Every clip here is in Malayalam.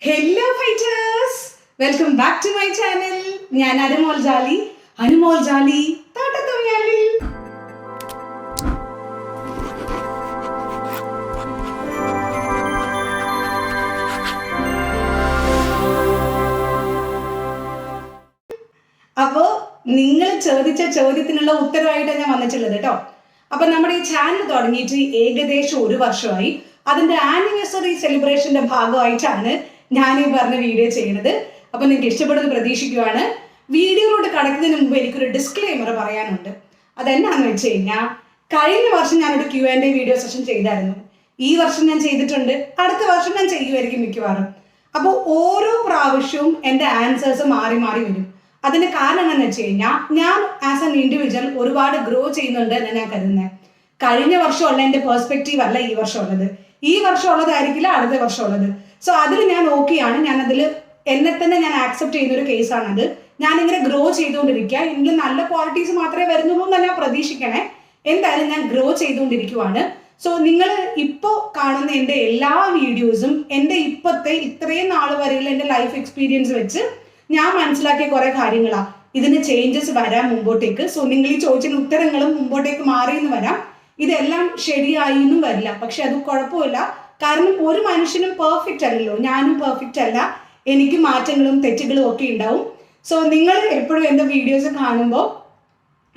Hello fighters! Welcome back to my channel. ഞാൻ അനുമോൾ ജാലി. അനുമോൾ ജാലി തോട്ടത്തുമ്യാലിൽ. അപ്പോൾ നിങ്ങൾ ചോദിച്ച ചോദ്യത്തിനുള്ള ഉത്തരവായിട്ടാണ് ഞാൻ വന്നിട്ടുള്ളത് കേട്ടോ. അപ്പൊ നമ്മുടെ ഈ ചാനൽ തുടങ്ങിയിട്ട് ഏകദേശം 1 വർഷമായി. അതിന്റെ ആനിവേഴ്സറി സെലിബ്രേഷന്റെ ഭാഗമായിട്ടാണ് ഞാൻ ഈ പറഞ്ഞ വീഡിയോ ചെയ്യുന്നത്. അപ്പൊ നിങ്ങൾക്ക് ഇഷ്ടപ്പെടുന്ന പ്രതീക്ഷിക്കുവാണ്. വീഡിയോയിലോട്ട് കടക്കുന്നതിന് മുമ്പ് എനിക്കൊരു ഡിസ്ക്ലെയിമർ പറയാനുണ്ട്. അതെന്നാന്ന് വെച്ച് കഴിഞ്ഞാൽ കഴിഞ്ഞ വർഷം ഞാനൊരു Q&A വീഡിയോ സെഷൻ ചെയ്തായിരുന്നു. ഈ വർഷം ഞാൻ ചെയ്തിട്ടുണ്ട്, അടുത്ത വർഷം ഞാൻ ചെയ്യുമായിരിക്കും മിക്കവാറും. അപ്പോൾ ഓരോ പ്രാവശ്യവും എൻ്റെ ആൻസേഴ്സ് മാറി മാറി വരും. അതിന്റെ കാരണം എന്താണെന്ന് വെച്ച് കഴിഞ്ഞാൽ ഞാൻ ആസ് എൻ ഇൻഡിവിജ്വൽ ഒരുപാട് ഗ്രോ ചെയ്യുന്നുണ്ട് എന്ന് ഞാൻ കരുതുന്നത്. കഴിഞ്ഞ വർഷമുള്ള എൻ്റെ പെർസ്പെക്റ്റീവ് അല്ല ഈ വർഷം ഉള്ളത്. ഈ വർഷം ഉള്ളതായിരിക്കില്ല അടുത്ത വർഷം ഉള്ളത്. സോ അതിൽ ഞാൻ ഓക്കെയാണ്. ഞാൻ അതിൽ എന്നെ തന്നെ ഞാൻ ആക്സെപ്റ്റ് ചെയ്യുന്ന ഒരു കേസാണത്. ഞാനിങ്ങനെ ഗ്രോ ചെയ്തുകൊണ്ടിരിക്കുക. എനിക്ക് നല്ല ക്വാളിറ്റീസ് മാത്രമേ വരുന്നുള്ളൂ എന്ന് ഞാൻ പ്രതീക്ഷിക്കണേ. എന്തായാലും ഞാൻ ഗ്രോ ചെയ്തുകൊണ്ടിരിക്കുവാണ്. സോ നിങ്ങൾ ഇപ്പോൾ കാണുന്ന എൻ്റെ എല്ലാ വീഡിയോസും എൻ്റെ ഇപ്പോഴത്തെ ഇത്രയും നാൾ വരെയുള്ള എൻ്റെ ലൈഫ് എക്സ്പീരിയൻസ് വെച്ച് ഞാൻ മനസ്സിലാക്കിയ കുറെ കാര്യങ്ങളാണ്. ഇതിന് ചേഞ്ചസ് വരാം മുമ്പോട്ടേക്ക്. സോ നിങ്ങൾ ഈ ചോദിച്ച ഉത്തരങ്ങളും മുമ്പോട്ടേക്ക് മാറിയെന്ന് വരാം. ഇതെല്ലാം ശരിയായി എന്നും വരില്ല, പക്ഷെ അത് കുഴപ്പമില്ല. കാരണം ഒരു മനുഷ്യനും പെർഫെക്റ്റ് അല്ലല്ലോ. ഞാനും പെർഫെക്റ്റ് അല്ല. എനിക്ക് മാറ്റങ്ങളും തെറ്റുകളും ഒക്കെ ഉണ്ടാവും. സോ നിങ്ങൾ എപ്പോഴും എൻ്റെ വീഡിയോസ് കാണുമ്പോൾ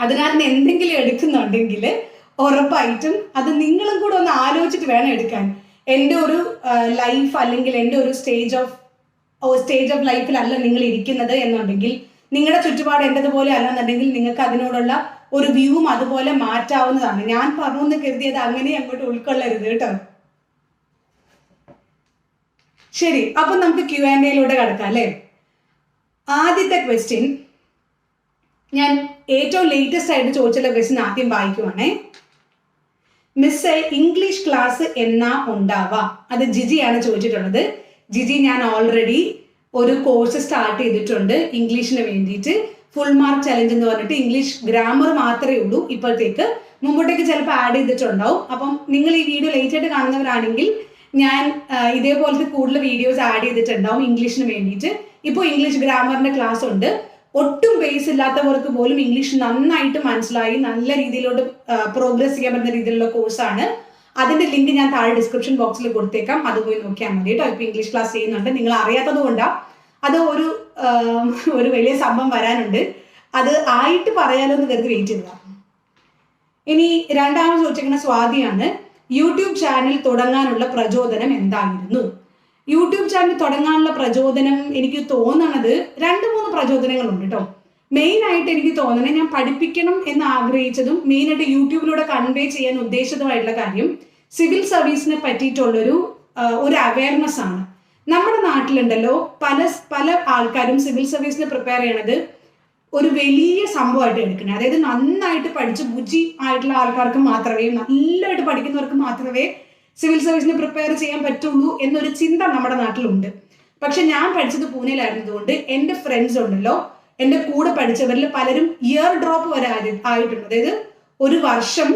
അതിനകത്ത് എന്തെങ്കിലും എടുക്കുന്നുണ്ടെങ്കിൽ ഉറപ്പായിട്ടും അത് നിങ്ങളും കൂടെ ഒന്ന് ആലോചിച്ചിട്ട് വേണം എടുക്കാൻ. എൻ്റെ ഒരു ലൈഫ് അല്ലെങ്കിൽ എൻ്റെ ഒരു സ്റ്റേജ് ഓഫ് ലൈഫിലല്ല നിങ്ങൾ ഇരിക്കുന്നത് എന്നുണ്ടെങ്കിൽ, നിങ്ങളുടെ ചുറ്റുപാട് എൻ്റെതുപോലെ അല്ലെന്നുണ്ടെങ്കിൽ നിങ്ങൾക്ക് അതിനോടുള്ള ഒരു വ്യൂവും അതുപോലെ മാറ്റാവുന്നതാണ്. ഞാൻ പറഞ്ഞു എന്ന് കരുതിയത് അങ്ങനെ അങ്ങോട്ട് ഉൾക്കൊള്ളരുത് കേട്ടോ. ശരി, അപ്പൊ നമുക്ക് Q&Aയിലൂടെ കടക്കാം അല്ലേ. ആദ്യത്തെ ക്വസ്റ്റ്യൻ, ഞാൻ ഏറ്റവും ലേറ്റസ്റ്റ് ആയിട്ട് ചോദിച്ചുള്ള ക്വസ്റ്റ്യൻ ആദ്യം വായിക്കുവാണേ. മിസ്സേ, ഇംഗ്ലീഷ് ക്ലാസ് എന്നാ ഉണ്ടാവാ? അത് ജിജിയാണ് ചോദിച്ചിട്ടുള്ളത്. ജിജി, ഞാൻ ഓൾറെഡി ഒരു കോഴ്സ് സ്റ്റാർട്ട് ചെയ്തിട്ടുണ്ട് ഇംഗ്ലീഷിന് വേണ്ടിയിട്ട്. ഫുൾ മാർക്ക് ചലഞ്ച് എന്ന് പറഞ്ഞിട്ട് ഇംഗ്ലീഷ് ഗ്രാമർ മാത്രമേ ഉള്ളൂ ഇപ്പോഴത്തേക്ക്. മുമ്പോട്ടേക്ക് ചിലപ്പോൾ ആഡ് ചെയ്തിട്ടുണ്ടാവും. അപ്പം നിങ്ങൾ ഈ വീഡിയോ ലേറ്റ് ആയിട്ട് കാണുന്നവരാണെങ്കിൽ ഞാൻ ഇതേപോലത്തെ കൂടുതൽ വീഡിയോസ് ആഡ് ചെയ്തിട്ടുണ്ടാവും ഇംഗ്ലീഷിന് വേണ്ടിയിട്ട്. ഇപ്പോൾ ഇംഗ്ലീഷ് ഗ്രാമറിന്റെ ക്ലാസ് ഉണ്ട്. ഒട്ടും ബേസ് ഇല്ലാത്തവർക്ക് പോലും ഇംഗ്ലീഷ് നന്നായിട്ട് മനസ്സിലായി നല്ല രീതിയിലോട്ട് പ്രോഗ്രസ് ചെയ്യാൻ പറ്റുന്ന രീതിയിലുള്ള കോഴ്സാണ്. അതിന്റെ ലിങ്ക് ഞാൻ താഴെ ഡിസ്ക്രിപ്ഷൻ ബോക്സിൽ കൊടുത്തേക്കാം. അത് പോയി നോക്കിയാൽ മതി കേട്ടോ. ഇപ്പൊ ഇംഗ്ലീഷ് ക്ലാസ് ചെയ്യുന്നുണ്ട്. നിങ്ങൾ അറിയാത്തത് കൊണ്ടാണ്. അത് ഒരു വലിയ സംഭവം വരാനുണ്ട്. അത് ആയിട്ട് പറയാലോ എന്ന് കരുതി വെയിറ്റ് ചെയ്തതാ. ഇനി രണ്ടാമത് ചോദിച്ചിരിക്കുന്ന സ്വാതിയാണ്. യൂട്യൂബ് ചാനൽ തുടങ്ങാനുള്ള പ്രചോദനം എന്തായിരുന്നു? യൂട്യൂബ് ചാനൽ തുടങ്ങാനുള്ള പ്രചോദനം എനിക്ക് തോന്നണത് 2-3 പ്രചോദനങ്ങളുണ്ട് കേട്ടോ. മെയിൻ ആയിട്ട് എനിക്ക് തോന്നുന്നത്, ഞാൻ പഠിപ്പിക്കണം എന്ന് ആഗ്രഹിച്ചതും മെയിനായിട്ട് യൂട്യൂബിലൂടെ കൺവേ ചെയ്യാൻ ഉദ്ദേശിച്ചതുമായിട്ടുള്ള കാര്യം സിവിൽ സർവീസിനെ പറ്റിയിട്ടുള്ളൊരു അവയർനെസ് ആണ്. നമ്മുടെ നാട്ടിലുണ്ടല്ലോ പല ആൾക്കാരും സിവിൽ സർവീസിന് പ്രിപ്പയർ ചെയ്യണത് ഒരു വലിയ സംഭവമായിട്ട് എടുക്കണേ. അതായത് നന്നായിട്ട് പഠിച്ച് ബുദ്ധി ആയിട്ടുള്ള ആൾക്കാർക്ക് മാത്രമേ, നല്ലതായിട്ട് പഠിക്കുന്നവർക്ക് മാത്രമേ സിവിൽ സർവീസിന് പ്രിപ്പയർ ചെയ്യാൻ പറ്റുള്ളൂ എന്നൊരു ചിന്ത നമ്മുടെ നാട്ടിലുണ്ട്. പക്ഷെ ഞാൻ പഠിച്ചത് പൂനെയിലായിരുന്നതുകൊണ്ട് എൻ്റെ ഫ്രണ്ട്സ് ഉണ്ടല്ലോ, എൻ്റെ കൂടെ പഠിച്ചവരിൽ പലരും ഇയർ ഡ്രോപ്പ് വരെ ആയിട്ടുണ്ട്. അതായത് ഒരു വർഷം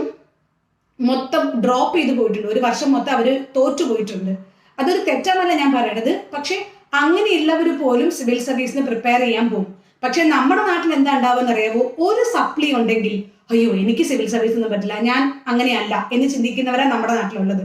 മൊത്തം ഡ്രോപ്പ് ചെയ്ത് പോയിട്ടുണ്ട്. ഒരു വർഷം മൊത്തം അവർ തോറ്റു പോയിട്ടുണ്ട്. അതൊരു തെറ്റാന്നല്ല ഞാൻ പറയണത്. പക്ഷെ അങ്ങനെയുള്ളവർ പോലും സിവിൽ സർവീസിന് പ്രിപ്പയർ ചെയ്യാൻ പോകും. പക്ഷെ നമ്മുടെ നാട്ടിൽ എന്താ ഉണ്ടാവുമെന്ന് അറിയാവോ? ഒരു സപ്ലി ഉണ്ടെങ്കിൽ അയ്യോ എനിക്ക് സിവിൽ സർവീസ് ഒന്നും പറ്റില്ല, ഞാൻ അങ്ങനെയല്ല എന്ന് ചിന്തിക്കുന്നവരാണ് നമ്മുടെ നാട്ടിലുള്ളത്.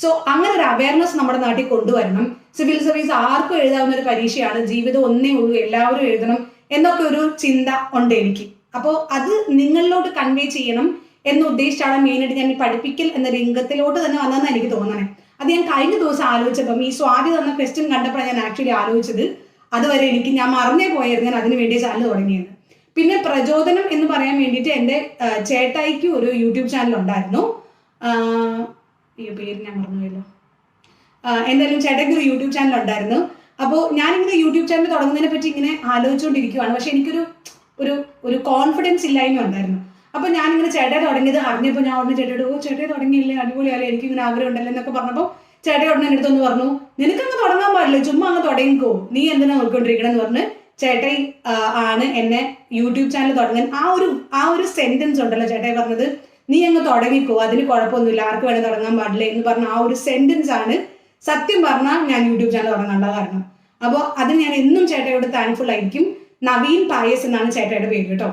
സോ അങ്ങനെ ഒരു അവയർനെസ് നമ്മുടെ നാട്ടിൽ കൊണ്ടുവരണം. സിവിൽ സർവീസ് ആർക്കും എഴുതാവുന്ന ഒരു പരീക്ഷയാണ്, ജീവിതം ഒന്നേ ഉള്ളൂ, എല്ലാവരും എഴുതണം എന്നൊക്കെ ഒരു ചിന്ത ഉണ്ട് എനിക്ക്. അപ്പോൾ അത് നിങ്ങളിലോട്ട് കൺവേ ചെയ്യണം എന്ന് ഉദ്ദേശിച്ചാണ് മെയിനായിട്ട് ഞാൻ ഈ പഠിപ്പിക്കൽ എന്ന രംഗത്തിലോട്ട് തന്നെ വന്നതെന്ന് എനിക്ക് തോന്നണേ. അത് ഞാൻ കഴിഞ്ഞ ദിവസം ആലോചിച്ചപ്പം ഈ സ്വാതി തന്ന ക്വസ്റ്റ്യൻ കണ്ടപ്പോഴാണ് ഞാൻ ആക്ച്വലി ആലോചിച്ചത്. അതുവരെ ഞാൻ മറന്നേ പോയായിരുന്നു ഞാൻ അതിന് വേണ്ടി ചാനൽ തുടങ്ങിയത്. പിന്നെ പ്രചോദനം എന്ന് പറയാൻ വേണ്ടിയിട്ട് എൻ്റെ ചേട്ടായിക്ക് ഒരു യൂട്യൂബ് ചാനൽ ഉണ്ടായിരുന്നു. ഈ പേര് ഞാൻ മറന്നുപോയല്ലോ. എന്തായാലും ചേട്ടായിക്ക് ഒരു യൂട്യൂബ് ചാനൽ ഉണ്ടായിരുന്നു. അപ്പോൾ ഞാനിങ്ങനെ യൂട്യൂബ് ചാനൽ തുടങ്ങുന്നതിനെ പറ്റി ഇങ്ങനെ ആലോചിച്ചുകൊണ്ടിരിക്കുകയാണ്. പക്ഷെ എനിക്കൊരു ഒരു കോൺഫിഡൻസ് ഇല്ലായ്മ ഉണ്ടായിരുന്നു. അപ്പോൾ ഞാനിങ്ങനെ ചേട്ടായി തുടങ്ങിയത് അറിഞ്ഞപ്പോൾ ഞാൻ ഉടനെ ചേട്ടായിട്ട് ചേട്ടായി തുടങ്ങിയില്ലേ, അടിപൊളിയല്ലേ, എനിക്കിങ്ങനെ ആഗ്രഹം ഉണ്ടല്ലോ എന്നൊക്കെ പറഞ്ഞപ്പോൾ ചേട്ടായി ഉടനെ എൻ്റെ അടുത്തൊന്ന് പറഞ്ഞു, നിനക്കങ്ങ് തുടങ്ങാൻ പാടില്ല, ചുമ്മാ അങ്ങ് തുടങ്ങിക്കോ, നീ എന്തിനാ നോക്കിക്കൊണ്ടിരിക്കണം എന്ന് പറഞ്ഞ് ചേട്ടായി ആണ് എന്നെ യൂട്യൂബ് ചാനൽ തുടങ്ങാൻ ആ ഒരു സെന്റൻസ് ഉണ്ടല്ലോ ചേട്ടായി പറഞ്ഞത്, നീ അങ്ങ് തുടങ്ങിക്കോ, അതിന് കുഴപ്പമൊന്നുമില്ല, ആർക്ക് വേണേൽ തുടങ്ങാൻ പാടില്ല എന്ന് പറഞ്ഞ ആ ഒരു സെന്റൻസ് ആണ് സത്യം പറഞ്ഞാൽ ഞാൻ യൂട്യൂബ് ചാനൽ തുടങ്ങാനുള്ള കാരണം. അപ്പോൾ അതിന് ഞാൻ എന്നും ചേട്ടയോട് താങ്ക്ഫുൾ ആയിരിക്കും. നവീൻ പായസ് എന്നാണ് ചേട്ടയുടെ പേര് കേട്ടോ.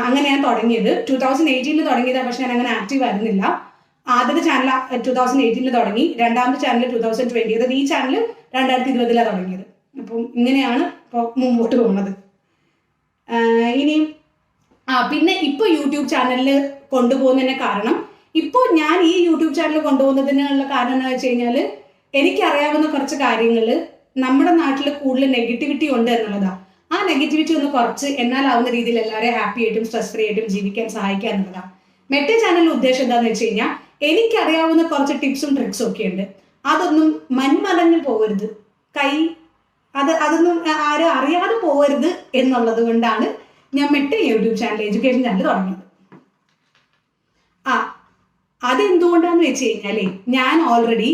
അങ്ങനെ ഞാൻ തുടങ്ങിയത് 2018 തുടങ്ങിയതാണ്, പക്ഷെ ഞാൻ അങ്ങനെ ആക്റ്റീവ് ആയിരുന്നില്ല. ആദ്യത്തെ ചാനൽ 2018 തുടങ്ങി, രണ്ടാമത്തെ ചാനൽ 2020, അതായത് ഈ ചാനൽ 2020 തുടങ്ങിയത്. അപ്പം ഇങ്ങനെയാണ് ഇപ്പോൾ മുമ്പോട്ട് പോകുന്നത്. ഇനി പിന്നെ ഇപ്പോൾ യൂട്യൂബ് ചാനലിൽ കൊണ്ടുപോകുന്നതിന് കാരണം, ഇപ്പോൾ ഞാൻ ഈ യൂട്യൂബ് ചാനൽ കൊണ്ടുപോകുന്നതിനുള്ള കാരണം എന്താ വെച്ച് കഴിഞ്ഞാൽ, എനിക്കറിയാവുന്ന കുറച്ച് കാര്യങ്ങൾ നമ്മുടെ നാട്ടിൽ കൂടുതൽ നെഗറ്റിവിറ്റി ഉണ്ട് എന്നുള്ളതാണ്. ആ നെഗറ്റിവിറ്റി ഒന്ന് കുറച്ച് എന്നാലാവുന്ന രീതിയിൽ എല്ലാവരെയും ഹാപ്പി ആയിട്ടും സ്ട്രെസ് ഫ്രീ ആയിട്ടും ജീവിക്കാൻ സഹായിക്കുക എന്നുള്ളതാണ്. മെട്ടെ ചാനലിന്റെ ഉദ്ദേശം എന്താണെന്ന് വെച്ച് കഴിഞ്ഞാൽ, എനിക്കറിയാവുന്ന കുറച്ച് ടിപ്സും ട്രിക്സും ഒക്കെ ഉണ്ട്, അതൊന്നും മൺമറഞ്ഞു പോകരുത്, അതൊന്നും ആരും അറിയാതെ പോകരുത് എന്നുള്ളത് കൊണ്ടാണ് ഞാൻ മെട്ടെ യൂട്യൂബ് ചാനൽ, എഡ്യൂക്കേഷൻ ചാനൽ തുടങ്ങിയത്. അതെന്തുകൊണ്ടാന്ന് വെച്ച് കഴിഞ്ഞാലേ, ഞാൻ ഓൾറെഡി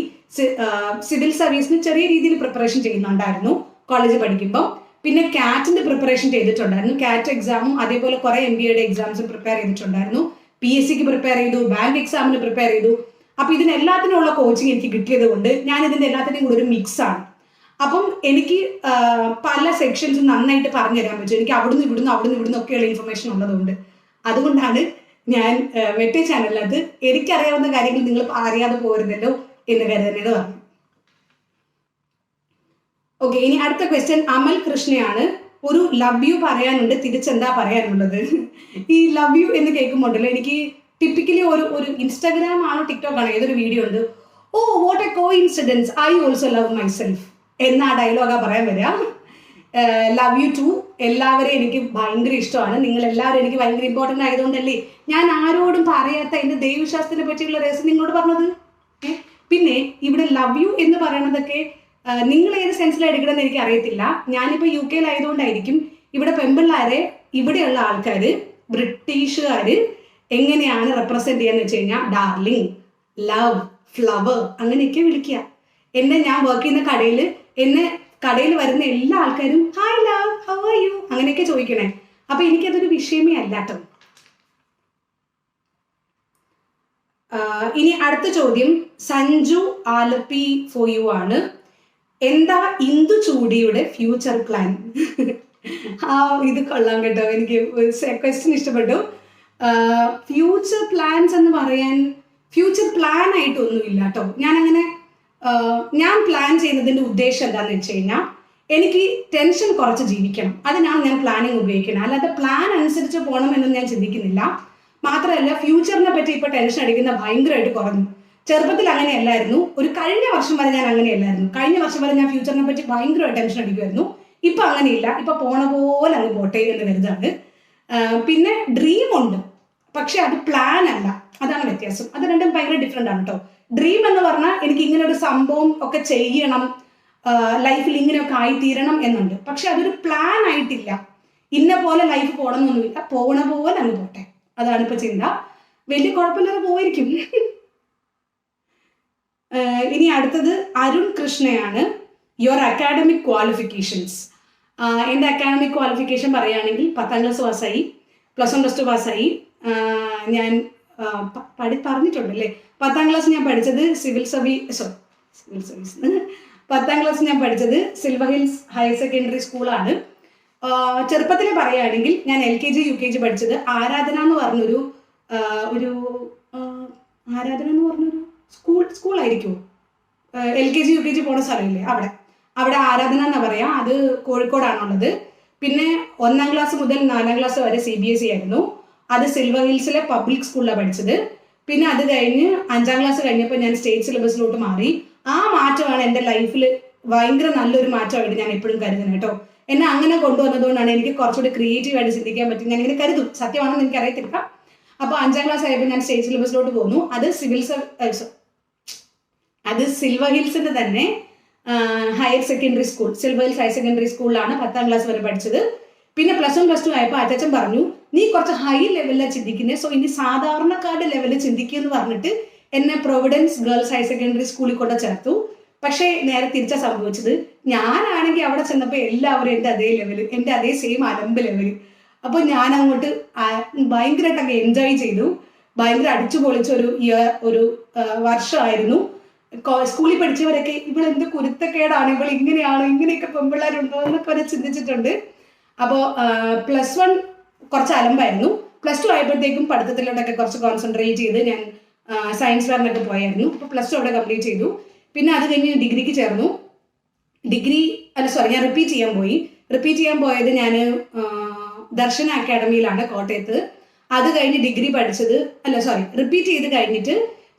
സിവിൽ സർവീസിന് ചെറിയ രീതിയിൽ പ്രിപ്പറേഷൻ ചെയ്യുന്നുണ്ടായിരുന്നു കോളേജിൽ പഠിക്കുമ്പോൾ. പിന്നെ കാറ്റിന്റെ പ്രിപ്പറേഷൻ ചെയ്തിട്ടുണ്ടായിരുന്നു, കാറ്റ് എക്സാമും അതേപോലെ കുറെ MBAയുടെ എക്സാംസും പ്രിപ്പയർ ചെയ്തിട്ടുണ്ടായിരുന്നു. PSCക്ക് പ്രിപ്പയർ ചെയ്തു, ബാങ്ക് എക്സാമിന് പ്രിപ്പയർ ചെയ്തു. അപ്പൊ ഇതിനെല്ലാത്തിനുള്ള കോച്ചിങ് എനിക്ക് കിട്ടിയത് കൊണ്ട് ഞാൻ ഇതിന്റെ എല്ലാത്തിൻ്റെയും കൂടെ ഒരു മിക്സ് ആണ്. അപ്പം എനിക്ക് പല സെക്ഷൻസും നന്നായിട്ട് പറഞ്ഞു തരാൻ പറ്റും. എനിക്ക് അവിടുന്ന് ഇവിടുന്ന് ഒക്കെയുള്ള ഇൻഫർമേഷൻ ഉള്ളതുകൊണ്ട്. അതുകൊണ്ടാണ് ഞാൻ മെട്ടെ ചാനലിനകത്ത് എനിക്കറിയാവുന്ന കാര്യങ്ങൾ നിങ്ങൾ അറിയാതെ പോരുന്നല്ലോ എന്ന് കരുതുന്നത് പറഞ്ഞു. ഓക്കെ, ഇനി അടുത്ത ക്വസ്റ്റ്യൻ അമൽ കൃഷ്ണയാണ്. ഒരു ലവ് യു പറയാനുണ്ട്, തിരിച്ചെന്താ പറയാനുള്ളത്? ഈ ലവ് യു എന്ന് കേൾക്കുമ്പോണ്ടല്ലോ, എനിക്ക് ടിപ്പിക്കലി ഒരു ഇൻസ്റ്റാഗ്രാം ആണോ ടിക്ടോക്ക് ആണോ ഏതൊരു വീഡിയോ ഉണ്ട്, oh what a coincidence, I also love myself എന്ന ഡയലോഗാ പറയാൻ വരിക. ലവ് യു ടു, എല്ലാവരെയും എനിക്ക് ഭയങ്കര ഇഷ്ടമാണ്, നിങ്ങൾ എല്ലാവരും എനിക്ക് ഭയങ്കര ഇമ്പോർട്ടൻ്റ് ആയതുകൊണ്ടല്ലേ ഞാൻ ആരോടും പറയാത്ത എൻ്റെ ദൈവശാസ്ത്രത്തിനെ പറ്റിയുള്ള രഹസ്യം നിങ്ങളോട് പറഞ്ഞത്. പിന്നെ ഇവിടെ ലവ് യു എന്ന് പറയുന്നതൊക്കെ നിങ്ങൾ ഏത് സെൻസിലാണ് എടുക്കണമെന്ന് എനിക്ക് അറിയത്തില്ല. ഞാനിപ്പോൾ UK ആയതുകൊണ്ടായിരിക്കും. ഇവിടെ പെമ്പിള്ളാരെ, ഇവിടെയുള്ള ആൾക്കാർ, ബ്രിട്ടീഷുകാർ എങ്ങനെയാണ് റെപ്രസെന്റ് ചെയ്യാന്ന് വെച്ച് കഴിഞ്ഞാൽ, ഡാർലിംഗ്, ലവ്, ഫ്ലവർ അങ്ങനെയൊക്കെ വിളിക്കുക. ഞാൻ വർക്ക് ചെയ്യുന്ന കടയിൽ വരുന്ന എല്ലാ ആൾക്കാരും hi love, how are you അങ്ങനെയൊക്കെ ചോദിക്കണേ. അപ്പൊ എനിക്കതൊരു വിഷയമേ അല്ലാട്ടോ. ഇനി അടുത്ത ചോദ്യം സഞ്ജു ആലപ്പി ഫോർ യു ആണ്. എന്താ ഇന്ദു ചൂടിയുടെ ഫ്യൂച്ചർ പ്ലാൻ? ഇത് കൊള്ളാം കേട്ടോ, എനിക്ക് ക്വസ്റ്റ്യൻ ഇഷ്ടപ്പെട്ടു. ഫ്യൂച്ചർ പ്ലാൻസ് എന്ന് പറയാൻ ഫ്യൂച്ചർ പ്ലാൻ ആയിട്ടൊന്നുമില്ല കേട്ടോ. ഞാൻ പ്ലാൻ ചെയ്യുന്നതിൻ്റെ ഉദ്ദേശം എന്താണെന്ന് വെച്ച് കഴിഞ്ഞാൽ, എനിക്ക് ടെൻഷൻ കുറച്ച് ജീവിക്കണം, അതിനാണ് ഞാൻ പ്ലാനിങ് ഉപയോഗിക്കുന്നത്. അല്ലാതെ പ്ലാൻ അനുസരിച്ച് പോകണം എന്നൊന്നും ഞാൻ ചിന്തിക്കുന്നില്ല. മാത്രമല്ല ഫ്യൂച്ചറിനെ പറ്റി ഇപ്പോൾ ടെൻഷൻ അടിക്കുന്ന ഭയങ്കരമായിട്ട് കുറഞ്ഞു. ചെറുപ്പത്തിൽ അങ്ങനെയല്ലായിരുന്നു, കഴിഞ്ഞ വർഷം വരെ ഞാൻ അങ്ങനെയല്ലായിരുന്നു. കഴിഞ്ഞ വർഷം വരെ ഞാൻ ഫ്യൂച്ചറിനെ പറ്റി ഭയങ്കരമായിട്ട് ടെൻഷൻ അടിക്കുമായിരുന്നു. ഇപ്പം അങ്ങനെയില്ല, ഇപ്പം പോണ പോലെ അങ്ങ് പോട്ടെ എന്ന് കരുതാണ്. പിന്നെ ഡ്രീം ഉണ്ട്, പക്ഷെ അത് പ്ലാൻ അല്ല, അതാണ് വ്യത്യാസം. അത് രണ്ടും ഭയങ്കര ഡിഫറെൻ്റ് ആണ് കേട്ടോ. ഡ്രീം എന്ന് പറഞ്ഞാൽ എനിക്ക് ഇങ്ങനെ ഒരു സംഭവം ഒക്കെ ചെയ്യണം, ലൈഫിൽ ഇങ്ങനെയൊക്കെ ആയിത്തീരണം എന്നുണ്ട്, പക്ഷെ അതൊരു പ്ലാൻ ആയിട്ടില്ല. ഇന്ന പോലെ ലൈഫ് പോകണമെന്നൊന്നുമില്ല, പോണ പോലെ അങ്ങ് പോട്ടെ, അതാണ് ഇപ്പൊ ചിന്ത. വലിയ കുഴപ്പമില്ലാതെ പോയിരിക്കും. ഇനി അടുത്തത് അരുൺ കൃഷ്ണയാണ്. Your academic qualifications. എൻ്റെ അക്കാഡമിക് ക്വാളിഫിക്കേഷൻ പറയുകയാണെങ്കിൽ 10ാം ക്ലാസ് പാസ്സായി, +1 +2 പാസ്സായി. ഞാൻ പറഞ്ഞിട്ടുണ്ടല്ലേ, 10ാം ക്ലാസ് ഞാൻ പഠിച്ചത് സിവിൽ സർവീസ് 10ാം ക്ലാസ് ഞാൻ പഠിച്ചത് സിൽവർ ഹിൽസ് ഹയർ സെക്കൻഡറി സ്കൂളാണ്. ചെറുപ്പത്തിൽ പറയുകയാണെങ്കിൽ ഞാൻ LKG UKG പഠിച്ചത് ആരാധന എന്ന് പറഞ്ഞൊരു സ്കൂളായിരിക്കുമോ, LKG UKG പോണ സ്ഥലമില്ലേ, അവിടെ ആരാധന എന്നാ പറയാ. അത് കോഴിക്കോടാണുള്ളത്. പിന്നെ 1ാം ക്ലാസ് മുതൽ 4ാം ക്ലാസ് വരെ CBSE ആയിരുന്നു. അത് സിൽവർ ഹിൽസിലെ പബ്ലിക് സ്കൂളിലാണ് പഠിച്ചത്. പിന്നെ അത് കഴിഞ്ഞ് 5ാം ക്ലാസ് കഴിഞ്ഞപ്പോൾ ഞാൻ സ്റ്റേറ്റ് സിലബസിലോട്ട് മാറി. ആ മാറ്റമാണ് എൻ്റെ ലൈഫിൽ ഭയങ്കര നല്ലൊരു മാറ്റമായിട്ട് ഞാൻ എപ്പോഴും കരുതുന്നത് കേട്ടോ. എന്നെ അങ്ങനെ കൊണ്ടുവന്നതുകൊണ്ടാണ് എനിക്ക് കുറച്ചുകൂടി ക്രിയേറ്റീവായിട്ട് ചിന്തിക്കാൻ പറ്റും. ഞാൻ ഇങ്ങനെ കരുതും, സത്യമാണെന്ന് എനിക്ക് അറിയത്തില്ല. അപ്പോൾ 5ാം ക്ലാസ് ആയപ്പോൾ ഞാൻ സ്റ്റേറ്റ് സിലബസിലോട്ട് പോന്നു. അത് സിൽവർ ഹിൽസിന്റെ തന്നെ higher secondary school, silver hills higher secondary സ്കൂളിലാണ് 10ാം ക്ലാസ് വരെ പഠിച്ചത്. പിന്നെ +1 +2 ആയപ്പോൾ അച്ഛൻ പറഞ്ഞു, നീ കുറച്ച് ഹൈ ലെവലിലാണ് ചിന്തിക്കുന്നത്, സോ ഇനി സാധാരണക്കാരുടെ ലെവലിൽ ചിന്തിക്കുക എന്ന് പറഞ്ഞിട്ട് എന്നെ പ്രൊവിഡൻസ് ഗേൾസ് ഹയർ സെക്കൻഡറി സ്കൂളിൽ കൊണ്ട് ചേർത്തു. പക്ഷേ നേരെ തിരിച്ചാ സംഭവിച്ചത്. ഞാനാണെങ്കിൽ അവിടെ ചെന്നപ്പോൾ എല്ലാവരും എൻ്റെ അതേ ലെവല്, എൻ്റെ അതേ സെയിം അലമ്പ് ലെവല്. അപ്പോൾ ഞാൻ അങ്ങോട്ട് ഭയങ്കരമായിട്ടൊക്കെ എൻജോയ് ചെയ്തു. ഭയങ്കര അടിച്ചു പൊളിച്ച ഒരു വർഷമായിരുന്നു. സ്കൂളിൽ പഠിച്ചവരൊക്കെ ഇവളെന്ത് കുരുത്തക്കേടാണ്, ഇവൾ ഇങ്ങനെയാണ്, ഇങ്ങനെയൊക്കെ പെൺപിള്ളേരുണ്ടോ എന്നൊക്കെ വരെ ചിന്തിച്ചിട്ടുണ്ട്. അപ്പോൾ +1 കുറച്ച് അലമ്പായിരുന്നു. +2 ആയപ്പോഴത്തേക്കും പഠിത്തത്തിലോട്ടൊക്കെ കുറച്ച് കോൺസെൻട്രേറ്റ് ചെയ്ത് ഞാൻ സയൻസ് ഫെയറിനൊക്കെ പോയായിരുന്നു. അപ്പോൾ +2 അവിടെ കംപ്ലീറ്റ് ചെയ്തു. പിന്നെ അത് കഴിഞ്ഞ് ഡിഗ്രിക്ക് ചേർന്നു. ഞാൻ റിപ്പീറ്റ് ചെയ്യാൻ പോയത് ഞാൻ ദർശന അക്കാഡമിയിലാണ് കോട്ടയത്ത്. അത് കഴിഞ്ഞ് ഡിഗ്രി പഠിച്ചത് റിപ്പീറ്റ് ചെയ്ത് കഴിഞ്ഞിട്ട്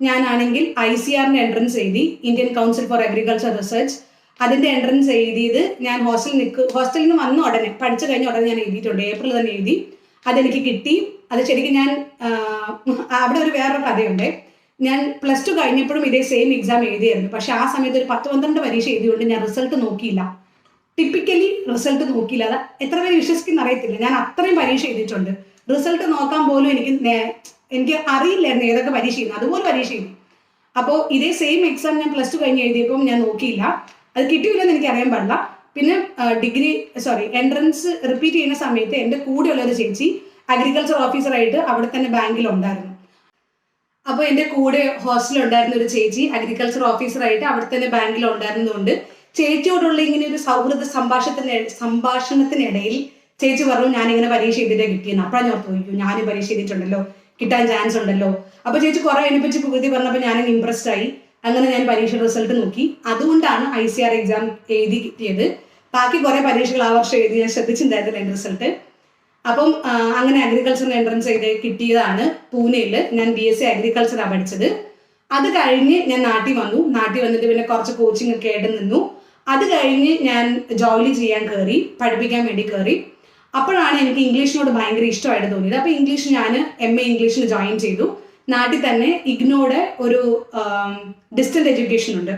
ഞാനാണെങ്കിൽ ICRന്റെ എൻട്രൻസ് എഴുതി, Indian council four agriculture research. അതിൻ്റെ എൻട്രൻസ് എഴുതിയത് ഞാൻ ഹോസ്റ്റലിൽ നിന്ന് വന്ന ഉടനെ, പഠിച്ചു കഴിഞ്ഞ ഉടനെ ഞാൻ എഴുതിയിട്ടുണ്ട്. ഏപ്രിൽ തന്നെ എഴുതി. അതെനിക്ക് കിട്ടി. അത് ശരിക്കും ഞാൻ അവിടെ വേറൊരു കഥയുണ്ട്. ഞാൻ +2 കഴിഞ്ഞപ്പോഴും ഇതേ സെയിം എക്സാം എഴുതിയായിരുന്നു. പക്ഷെ ആ സമയത്ത് ഒരു 10-12 പരീക്ഷ എഴുതിയുകൊണ്ട് ഞാൻ റിസൾട്ട് നോക്കിയില്ല. ടിപ്പിക്കലി റിസൾട്ട് നോക്കിയില്ല. അത് എത്ര പേര് വിശ്വസിക്കുന്ന അറിയത്തില്ല. ഞാൻ അത്രയും പരീക്ഷ എഴുതിയിട്ടുണ്ട്. റിസൾട്ട് നോക്കാൻ പോലും എനിക്ക് അറിയില്ലായിരുന്നു ഏതൊക്കെ പരീക്ഷ ചെയ്യുന്നു. അതുപോലെ പരീക്ഷ ചെയ്തു. അപ്പോൾ ഇതേ സെയിം എക്സാം ഞാൻ +2 കഴിഞ്ഞ് എഴുതിയപ്പോൾ ഞാൻ നോക്കിയില്ല. അത് കിട്ടിയില്ലെന്ന് എനിക്ക് അറിയാൻ പാടില്ല. പിന്നെ എൻട്രൻസ് റിപ്പീറ്റ് ചെയ്യുന്ന സമയത്ത് എൻ്റെ കൂടെയുള്ള ഒരു ചേച്ചി അഗ്രികൾച്ചർ ഓഫീസറായിട്ട് അവിടെ തന്നെ ബാങ്കിലുണ്ടായിരുന്നു. അപ്പോൾ എൻ്റെ കൂടെ ഹോസ്റ്റലുണ്ടായിരുന്ന ഒരു ചേച്ചി അഗ്രികൾച്ചർ ഓഫീസറായിട്ട് അവിടെ തന്നെ ബാങ്കിലുണ്ടായിരുന്നതുകൊണ്ട് ചേച്ചിയോടുള്ള ഇങ്ങനെ ഒരു സൗഹൃദ സംഭാഷണത്തിനിടയിൽ ചേച്ചി പറഞ്ഞു ഞാനിങ്ങനെ പരീക്ഷ ചെയ്തിട്ടേ കിട്ടിയെന്ന്. അപ്പോഴാണ് ഞാൻ ചോദിക്കും, ഞാനും പരീക്ഷ ചെയ്തിട്ടുണ്ടല്ലോ, കിട്ടാൻ ചാൻസ് ഉണ്ടല്ലോ. അപ്പോൾ ചേച്ചി കുറേ അതിനെപ്പറ്റി പുകഴ്ത്തി പറഞ്ഞപ്പോൾ ഞാനും ഇംപ്രസ്ഡ് ആയി. അങ്ങനെ ഞാൻ പരീക്ഷ റിസൾട്ട് നോക്കി. അതുകൊണ്ടാണ് ICR എക്സാം എഴുതി കിട്ടിയത്. ബാക്കി കുറേ പരീക്ഷകൾ ആ വർഷം എഴുതി ഞാൻ ശ്രദ്ധിച്ചിട്ടുണ്ടായിരുന്നില്ല എൻ്റെ റിസൾട്ട്. അപ്പം അങ്ങനെ അഗ്രികൾച്ചറിന് എൻട്രൻസ് ചെയ്ത് കിട്ടിയതാണ് പൂനെയിൽ. ഞാൻ BSc അഗ്രികൾച്ചറാണ് പഠിച്ചത്. അത് കഴിഞ്ഞ് ഞാൻ നാട്ടിൽ വന്നിട്ട് പിന്നെ കുറച്ച് കോച്ചിങ് ഒക്കെ ആയിട്ട് നിന്നു. അത് കഴിഞ്ഞ് ഞാൻ ജോലി ചെയ്യാൻ കയറി, പഠിപ്പിക്കാൻ വേണ്ടി കയറി. അപ്പോഴാണ് എനിക്ക് ഇംഗ്ലീഷിനോട് ഭയങ്കര ഇഷ്ടമായിട്ട് തോന്നിയത്. അപ്പോൾ ഇംഗ്ലീഷ് ഞാൻ MA ഇംഗ്ലീഷിൽ ജോയിൻ ചെയ്തു. നാട്ടിൽ തന്നെ ഇഗ്നോയുടെ ഒരു ഡിസ്റ്റന്റ് എഡ്യൂക്കേഷൻ ഉണ്ട്.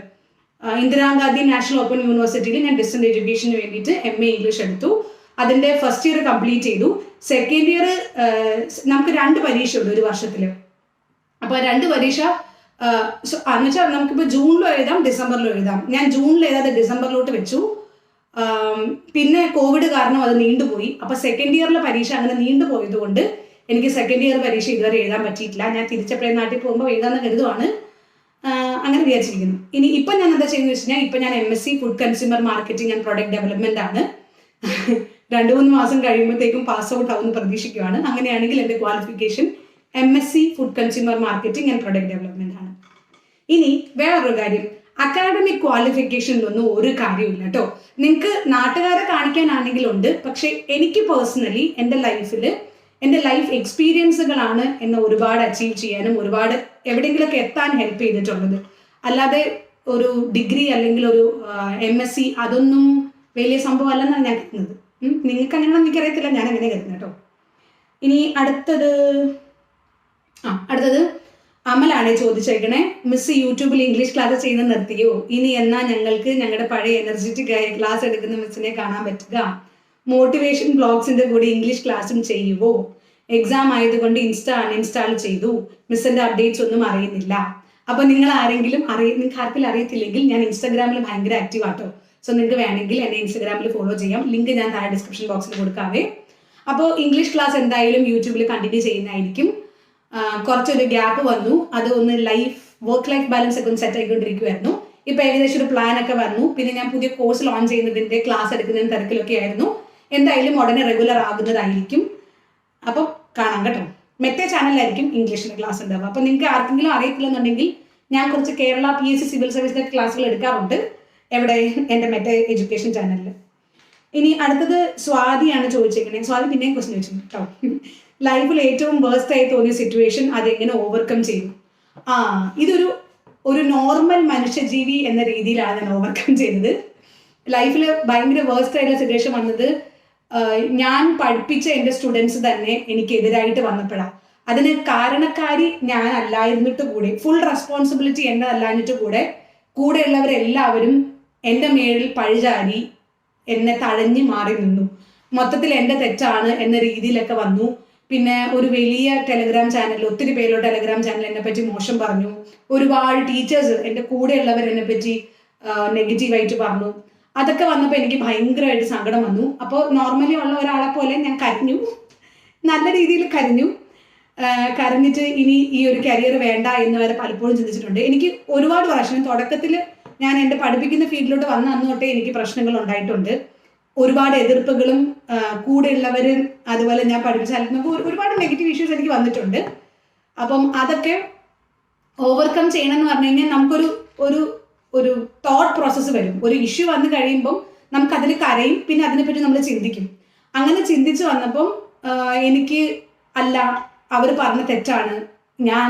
ഇന്ദിരാഗാന്ധി നാഷണൽ ഓപ്പൺ യൂണിവേഴ്സിറ്റിയിൽ ഞാൻ ഡിസ്റ്റന്റ് എഡ്യൂക്കേഷന് വേണ്ടിയിട്ട് MA ഇംഗ്ലീഷ് എടുത്തു. അതിൻ്റെ ഫസ്റ്റ് ഇയർ കംപ്ലീറ്റ് ചെയ്തു. സെക്കൻഡ് ഇയർ നമുക്ക് 2 പരീക്ഷയുണ്ട് ഒരു വർഷത്തിൽ. അപ്പോൾ 2 പരീക്ഷ എന്ന് വെച്ചാൽ നമുക്കിപ്പോൾ ജൂണിലും എഴുതാം, ഡിസംബറിലും എഴുതാം. ഞാൻ ജൂണിൽ എഴുതാതെ ഡിസംബറിലോട്ട് വെച്ചു. പിന്നെ കോവിഡ് കാരണം അത് നീണ്ടുപോയി. അപ്പോൾ സെക്കൻഡ് ഇയറിലെ പരീക്ഷ അങ്ങനെ നീണ്ടുപോയത് കൊണ്ട് എനിക്ക് സെക്കൻഡ് ഇയർ പരീക്ഷ ഇതുവരെ എഴുതാൻ പറ്റിയിട്ടില്ല. ഞാൻ തിരിച്ചപ്പോഴേ നാട്ടിൽ പോകുമ്പോൾ എഴുതാമെന്ന് കരുതുവാണ്. അങ്ങനെ വിചാരിച്ചിരിക്കുന്നു. ഇപ്പം ഞാൻ എന്താ ചെയ്യുന്നത് വെച്ച് കഴിഞ്ഞാൽ ഇപ്പം ഞാൻ MSc food consumer marketing and product development ആണ്. 2-3 മാസം കഴിയുമ്പോഴത്തേക്കും പാസ് ഔട്ട് ആവുമെന്ന് പ്രതീക്ഷിക്കുകയാണ്. അങ്ങനെയാണെങ്കിൽ എൻ്റെ qualification MSc food consumer marketing and product development ആണ്. ഇനി വേറൊരു കാര്യം, അക്കാഡമിക് ക്വാളിഫിക്കേഷനിലൊന്നും ഒരു കാര്യമില്ല കേട്ടോ. നിങ്ങൾക്ക് നാട്ടുകാരെ കാണിക്കാനാണെങ്കിലുണ്ട്. പക്ഷെ എനിക്ക് പേഴ്സണലി എൻ്റെ ലൈഫ് എക്സ്പീരിയൻസുകളാണ് എന്നെ ഒരുപാട് അച്ചീവ് ചെയ്യാനും ഒരുപാട് എവിടെയെങ്കിലുമൊക്കെ എത്താൻ ഹെൽപ്പ് ചെയ്തിട്ടുള്ളത്. അല്ലാതെ ഒരു ഡിഗ്രി അല്ലെങ്കിൽ ഒരു MSc അതൊന്നും വലിയ സംഭവം അല്ലെന്നാണ് ഞാൻ കരുതുന്നത്. നിങ്ങൾക്ക് അങ്ങനെയാണെന്ന് എനിക്കറിയത്തില്ല, ഞാൻ അങ്ങനെ കരുതുന്നത് കേട്ടോ. ഇനി അടുത്തത് അമലാണ് ചോദിച്ചേക്കണേ, മിസ് യൂട്യൂബിൽ ഇംഗ്ലീഷ് ക്ലാസ് ചെയ്യുന്നത് നിർത്തിയോ? ഇനി എന്നാ ഞങ്ങൾക്ക് ഞങ്ങളുടെ പഴയ എനർജറ്റിക് ആയി ക്ലാസ് എടുക്കുന്ന മിസ്സിനെ കാണാൻ പറ്റുക? മോട്ടിവേഷൻ ബ്ലോഗ്സിന്റെ കൂടി ഇംഗ്ലീഷ് ക്ലാസ്സും ചെയ്യുവോ? എക്സാം ആയതുകൊണ്ട് അൺഇൻസ്റ്റാൾ ചെയ്തു. മിസ്സിന്റെ അപ്ഡേറ്റ്സ് ഒന്നും അറിയുന്നില്ല. അപ്പൊ നിങ്ങൾക്ക് ആർക്കെങ്കിലും അറിയത്തില്ലെങ്കിൽ ഞാൻ ഇൻസ്റ്റാഗ്രാമിൽ ഭയങ്കര ആക്റ്റീവ് ആട്ടോ. സോ നിങ്ങൾക്ക് വേണമെങ്കിൽ എന്നെ ഇൻസ്റ്റാഗ്രാമിൽ ഫോളോ ചെയ്യാം. ലിങ്ക് ഞാൻ താഴെ ഡിസ്ക്രിപ്ഷൻ ബോക്സിൽ കൊടുക്കാവേ. അപ്പോൾ ഇംഗ്ലീഷ് ക്ലാസ് എന്തായാലും യൂട്യൂബിൽ കണ്ടിന്യൂ ചെയ്യുന്നതായിരിക്കും. കുറച്ചൊരു ഗ്യാപ്പ് വന്നു. അത് ഒന്ന് വർക്ക് ലൈഫ് ബാലൻസ് ഒക്കെ ഒന്ന് സെറ്റ് ആയിക്കൊണ്ടിരിക്കുമായിരുന്നു. ഇപ്പൊ ഏകദേശം ഒരു പ്ലാൻ ഒക്കെ വന്നു. പിന്നെ ഞാൻ പുതിയ കോഴ്സ് ലോഞ്ച് ചെയ്യുന്നതിന്റെ ക്ലാസ് എടുക്കുന്നതിന് തിരക്കിലൊക്കെ ആയിരുന്നു. എന്തായാലും ഉടനെ റെഗുലർ ആകുന്നതായിരിക്കും. അപ്പം കാണാം കേട്ടോ. മെറ്റേ ചാനലിലായിരിക്കും ഇംഗ്ലീഷിന്റെ ക്ലാസ് ഉണ്ടാവുക. അപ്പൊ നിങ്ങൾക്ക് ആർക്കെങ്കിലും അറിയത്തില്ലെന്നുണ്ടെങ്കിൽ ഞാൻ കുറച്ച് കേരള PSC സിവിൽ സർവീസിന്റെ ക്ലാസ്സുകൾ എടുക്കാറുണ്ട്. എവിടെ? എൻ്റെ മെറ്റേ എഡ്യൂക്കേഷൻ ചാനലിൽ. ഇനി അടുത്തത് സ്വാതിയാണ് ചോദിച്ചേക്കണേ. സ്വാതി പിന്നെയും ക്വസ്റ്റ്യൻ ചോദിച്ചു കേട്ടോ. ലൈഫിൽ ഏറ്റവും വേഴ്സ്റ്റ് ആയി തോന്നിയ സിറ്റുവേഷൻ അതെങ്ങനെ ഓവർകം ചെയ്തു? ഇതൊരു നോർമൽ മനുഷ്യജീവി എന്ന രീതിയിലാണ് ഞാൻ ഓവർകം ചെയ്തത്. ലൈഫിൽ ഭയങ്കര വേഴ്സ്റ്റ് ആയിട്ടുള്ള സിറ്റുവേഷൻ വന്നത് ഞാൻ പഠിപ്പിച്ച എൻ്റെ സ്റ്റുഡൻസ് തന്നെ എനിക്കെതിരായിട്ട് വന്നപ്പോഴാണ്. അതിന് കാരണക്കാരി ഞാൻ അല്ലായിരുന്നിട്ട് കൂടെ, ഫുൾ റെസ്പോൺസിബിലിറ്റി എൻ്റെ അല്ലാഞ്ഞിട്ട് കൂടെയുള്ളവരെല്ലാവരും എൻ്റെ മേളിൽ പഴിചാരി എന്നെ തഴഞ്ഞു മാറി നിന്നു. മൊത്തത്തിൽ എൻ്റെ തെറ്റാണ് എന്ന രീതിയിലൊക്കെ വന്നു. പിന്നെ ഒരു വലിയ ടെലഗ്രാം ചാനൽ, ഒത്തിരി പേരുള്ള ടെലഗ്രാം ചാനൽ എന്നെ പറ്റി മോശം പറഞ്ഞു. ഒരുപാട് ടീച്ചേഴ്സ്, എൻ്റെ കൂടെയുള്ളവർ എന്നെ പറ്റി നെഗറ്റീവായിട്ട് പറഞ്ഞു. അതൊക്കെ വന്നപ്പോൾ എനിക്ക് ഭയങ്കരമായിട്ട് സങ്കടം വന്നു. അപ്പോൾ നോർമലി ഉള്ള ഒരാളെ പോലെ ഞാൻ കരഞ്ഞു, നല്ല രീതിയിൽ കരഞ്ഞു. കരഞ്ഞിട്ട് ഇനി ഈ ഒരു കരിയർ വേണ്ട എന്ന് വരെ പലപ്പോഴും ചിന്തിച്ചിട്ടുണ്ട്. എനിക്ക് ഒരുപാട് പ്രാവശ്യം തുടക്കത്തിൽ ഞാൻ എൻ്റെ പഠിപ്പിക്കുന്ന ഫീൽഡിലോട്ട് വന്ന അന്ന് തൊട്ടേ എനിക്ക് പ്രശ്നങ്ങൾ ഉണ്ടായിട്ടുണ്ട്. ഒരുപാട് എതിർപ്പുകളും കൂടെയുള്ളവരും അതുപോലെ ഞാൻ പഠിപ്പിച്ച ഒരുപാട് നെഗറ്റീവ് ഇഷ്യൂസ് എനിക്ക് വന്നിട്ടുണ്ട്. അപ്പം അതൊക്കെ ഓവർകം ചെയ്യണം എന്ന് പറഞ്ഞു കഴിഞ്ഞാൽ നമുക്കൊരു ഒരു ഒരു തോട്ട് പ്രോസസ്സ് വരും. ഒരു ഇഷ്യൂ വന്നു കഴിയുമ്പം നമുക്കതിൽ കരയും, പിന്നെ അതിനെപ്പറ്റി നമ്മൾ ചിന്തിക്കും. അങ്ങനെ ചിന്തിച്ച് വന്നപ്പം എനിക്ക് അല്ല, അവർ പറഞ്ഞ തെറ്റാണ്, ഞാൻ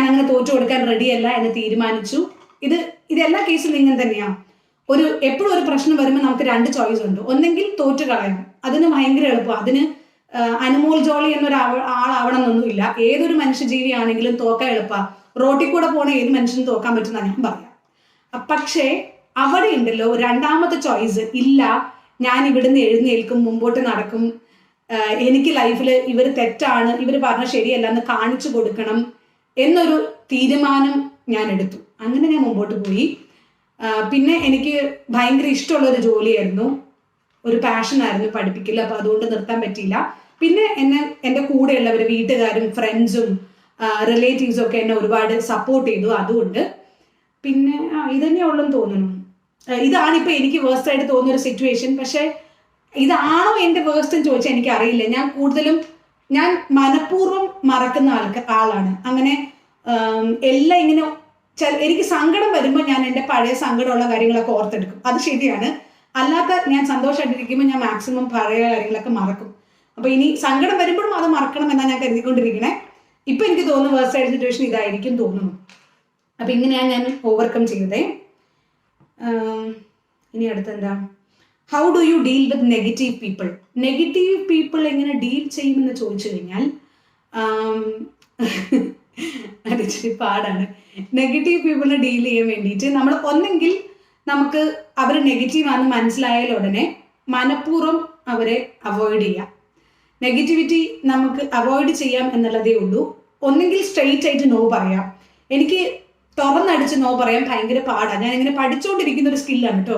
അങ്ങനെ തോറ്റു കൊടുക്കാൻ റെഡിയല്ല എന്ന് തീരുമാനിച്ചു. ഇതെല്ലാ കേസിലും ഇങ്ങനെ തന്നെയാണ്. എപ്പോഴും ഒരു പ്രശ്നം വരുമ്പോൾ നമുക്ക് 2 ചോയ്സ് ഉണ്ട്. ഒന്നെങ്കിൽ തോറ്റു കളയാം, അതിന് ഭയങ്കര എളുപ്പം. അതിന് അനുമോൾ ജോളി എന്നൊരു ആളാവണം എന്നൊന്നുമില്ല. ഏതൊരു മനുഷ്യജീവിയാണെങ്കിലും തോക്കാൻ എളുപ്പമാണ്. റോട്ടിൽ കൂടെ പോണ ഏത് മനുഷ്യനും തോക്കാൻ പറ്റുന്ന ഞാൻ പറയാം. പക്ഷേ അവിടെ ഉണ്ടല്ലോ രണ്ടാമത്തെ ചോയ്സ്, ഇല്ല ഞാൻ ഇവിടുന്ന് എഴുന്നേൽക്കും, മുമ്പോട്ട് നടക്കും, എനിക്ക് ലൈഫിൽ ഇവർ തെറ്റാണ്, ഇവർ പറഞ്ഞ ശരിയല്ല എന്ന് കാണിച്ചു കൊടുക്കണം എന്നൊരു തീരുമാനം ഞാൻ എടുത്തു. അങ്ങനെ ഞാൻ മുമ്പോട്ട് പോയി. പിന്നെ എനിക്ക് ഭയങ്കര ഇഷ്ടമുള്ളൊരു ജോലിയായിരുന്നു, ഒരു പാഷനായിരുന്നു പഠിപ്പിക്കില്ല. അപ്പോൾ അതുകൊണ്ട് നിർത്താൻ പറ്റിയില്ല. പിന്നെ എൻ്റെ കൂടെയുള്ളവർ, വീട്ടുകാരും ഫ്രണ്ട്സും റിലേറ്റീവ്സും ഒക്കെ എന്നെ ഒരുപാട് സപ്പോർട്ട് ചെയ്തു. അതുകൊണ്ട് പിന്നെ ഇതന്നെ ഉള്ളെന്ന് തോന്നുന്നു. ഇതാണിപ്പോൾ എനിക്ക് വേഴ്സ്റ്റ് ആയിട്ട് തോന്നുന്ന ഒരു സിറ്റുവേഷൻ. പക്ഷേ ഇതാണോ എൻ്റെ വേഴ്സ്റ്റ് എന്ന് ചോദിച്ചാൽ എനിക്ക് അറിയില്ല. ഞാൻ മനഃപൂർവ്വം മറക്കുന്ന ആളാണ്. അങ്ങനെ എല്ലാം ഇങ്ങനെ എനിക്ക് സങ്കടം വരുമ്പോൾ ഞാൻ എൻ്റെ പഴയ സങ്കടമുള്ള കാര്യങ്ങളൊക്കെ ഓർത്തെടുക്കും, അത് ശരിയാണ്. അല്ലാത്ത ഞാൻ സന്തോഷമായിട്ടിരിക്കുമ്പോൾ ഞാൻ മാക്സിമം പഴയ കാര്യങ്ങളൊക്കെ മറക്കും. അപ്പോൾ ഇനി സങ്കടം വരുമ്പോഴും അത് മറക്കണം എന്നാണ് ഞാൻ കരുതിക്കൊണ്ടിരിക്കണേ. ഇപ്പം എനിക്ക് തോന്നുന്നു വേഴ്സ്റ്റ് ആയിട്ട് സിറ്റുവേഷൻ ഇതായിരിക്കും തോന്നുന്നു. അപ്പം ഇങ്ങനെയാണ് ഞാൻ ഓവർകം ചെയ്തതേ. ഇനി അടുത്തെന്താ, how do you deal with negative people? Negative people എങ്ങനെ ഡീൽ ചെയ്യുമെന്ന് ചോദിച്ചു കഴിഞ്ഞാൽ അതിച്ചിരി പാടാണ്. നെഗറ്റീവ് പീപ്പിളിനെ ഡീൽ ചെയ്യാൻ വേണ്ടിയിട്ട് നമ്മൾ ഒന്നെങ്കിൽ നമുക്ക് അവർ നെഗറ്റീവ് ആണെന്ന് മനസ്സിലായാൽ ഉടനെ മനഃപൂർവ്വം അവരെ അവോയ്ഡ് ചെയ്യാം. നെഗറ്റിവിറ്റി നമുക്ക് അവോയ്ഡ് ചെയ്യാം എന്നുള്ളതേ ഉള്ളൂ. ഒന്നെങ്കിൽ സ്ട്രെയിറ്റ് ആയിട്ട് നോ പറയാം. എനിക്ക് തുറന്നടിച്ച് നോ പറയാൻ ഭയങ്കര പാടാണ്. ഞാൻ ഇങ്ങനെ പഠിച്ചുകൊണ്ടിരിക്കുന്ന ഒരു സ്കില്ലാണ് കേട്ടോ,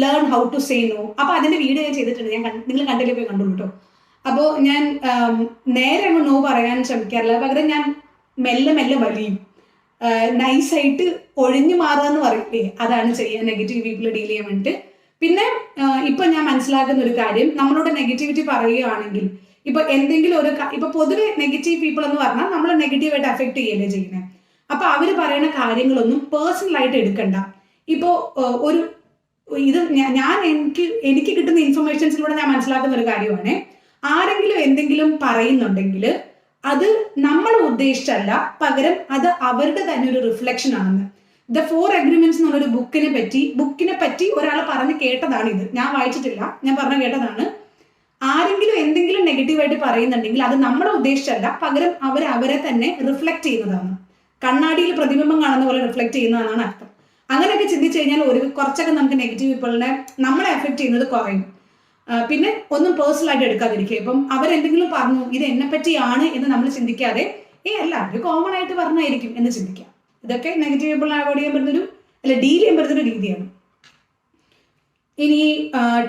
learn how to say no. അപ്പോൾ അതിൻ്റെ വീഡിയോ ഞാൻ ചെയ്തിട്ടുണ്ട്, നിങ്ങൾ കണ്ടില്ലേ, പോയി കണ്ടോളൂ കേട്ടോ. അപ്പോൾ ഞാൻ നേരെ അങ്ങ് നോ പറയാൻ ശ്രമിക്കാറില്ല. പകരം ഞാൻ മെല്ലെ മെല്ലെ വലിയും, നൈസായിട്ട് ഒഴിഞ്ഞു മാറുക എന്ന് പറയില്ലേ, അതാണ് ചെയ്യുക നെഗറ്റീവ് പീപ്പിൾ ഡീൽ ചെയ്യാൻ വേണ്ടിയിട്ട്. പിന്നെ ഇപ്പം ഞാൻ മനസ്സിലാക്കുന്ന ഒരു കാര്യം, നമ്മളോട് നെഗറ്റിവിറ്റി പറയുകയാണെങ്കിൽ ഇപ്പോൾ എന്തെങ്കിലും ഇപ്പോൾ പൊതുവെ നെഗറ്റീവ് പീപ്പിൾ എന്ന് പറഞ്ഞാൽ നമ്മൾ നെഗറ്റീവായിട്ട് അഫക്റ്റ് ചെയ്യല്ലേ ചെയ്യുന്നത്. അപ്പോൾ അവർ പറയുന്ന കാര്യങ്ങളൊന്നും പേഴ്സണലായിട്ട് എടുക്കണ്ട. ഇപ്പോൾ എനിക്ക് കിട്ടുന്ന ഇൻഫർമേഷൻസിലൂടെ ഞാൻ മനസ്സിലാക്കുന്ന ഒരു കാര്യമാണ്, ആരെങ്കിലും എന്തെങ്കിലും പറയുന്നുണ്ടെങ്കിൽ അത് നമ്മൾ ഉദ്ദേശിച്ചല്ല, പകരം അത് അവരുടെ തന്നെ ഒരു റിഫ്ലക്ഷൻ ആണെന്ന്. ദ 4 Agreements എന്നുള്ളൊരു ബുക്കിനെ പറ്റി ഒരാൾ പറഞ്ഞ് കേട്ടതാണ് ഇത്. ഞാൻ വായിച്ചിട്ടില്ല, ഞാൻ പറഞ്ഞു കേട്ടതാണ്. ആരെങ്കിലും എന്തെങ്കിലും നെഗറ്റീവായിട്ട് പറയുന്നുണ്ടെങ്കിൽ അത് നമ്മളെ ഉദ്ദേശിച്ചല്ല, പകരം അവരെ തന്നെ റിഫ്ലക്ട് ചെയ്യുന്നതാണ്. കണ്ണാടിയിൽ പ്രതിബിംബം കാണുന്ന പോലെ റിഫ്ലക്ട് ചെയ്യുന്നതാണ് അർത്ഥം. അങ്ങനെയൊക്കെ ചിന്തിച്ചു കഴിഞ്ഞാൽ കുറച്ചൊക്കെ നമുക്ക് നെഗറ്റീവ് പീപ്പിളിനെ നമ്മളെ എഫക്ട് ചെയ്യുന്നത് കുറയും. പിന്നെ ഒന്നും പേഴ്സണലായിട്ട് എടുക്കാതിരിക്കുക. ഇപ്പം അവരെന്തെങ്കിലും പറഞ്ഞു ഇത് എന്നെ പറ്റിയാണ് എന്ന് നമ്മൾ ചിന്തിക്കാതെ അല്ല അവർ കോമൺ ആയിട്ട് പറഞ്ഞായിരിക്കും എന്ന് ചിന്തിക്കാം. ഇതൊക്കെ നെഗറ്റീവ് പീപ്പിളിനെ അവോയ്ഡ് ചെയ്യാൻ പറ്റുന്നൊരു ഡീൽ ചെയ്യാൻ പറ്റുന്നൊരു രീതിയാണ്. ഇനി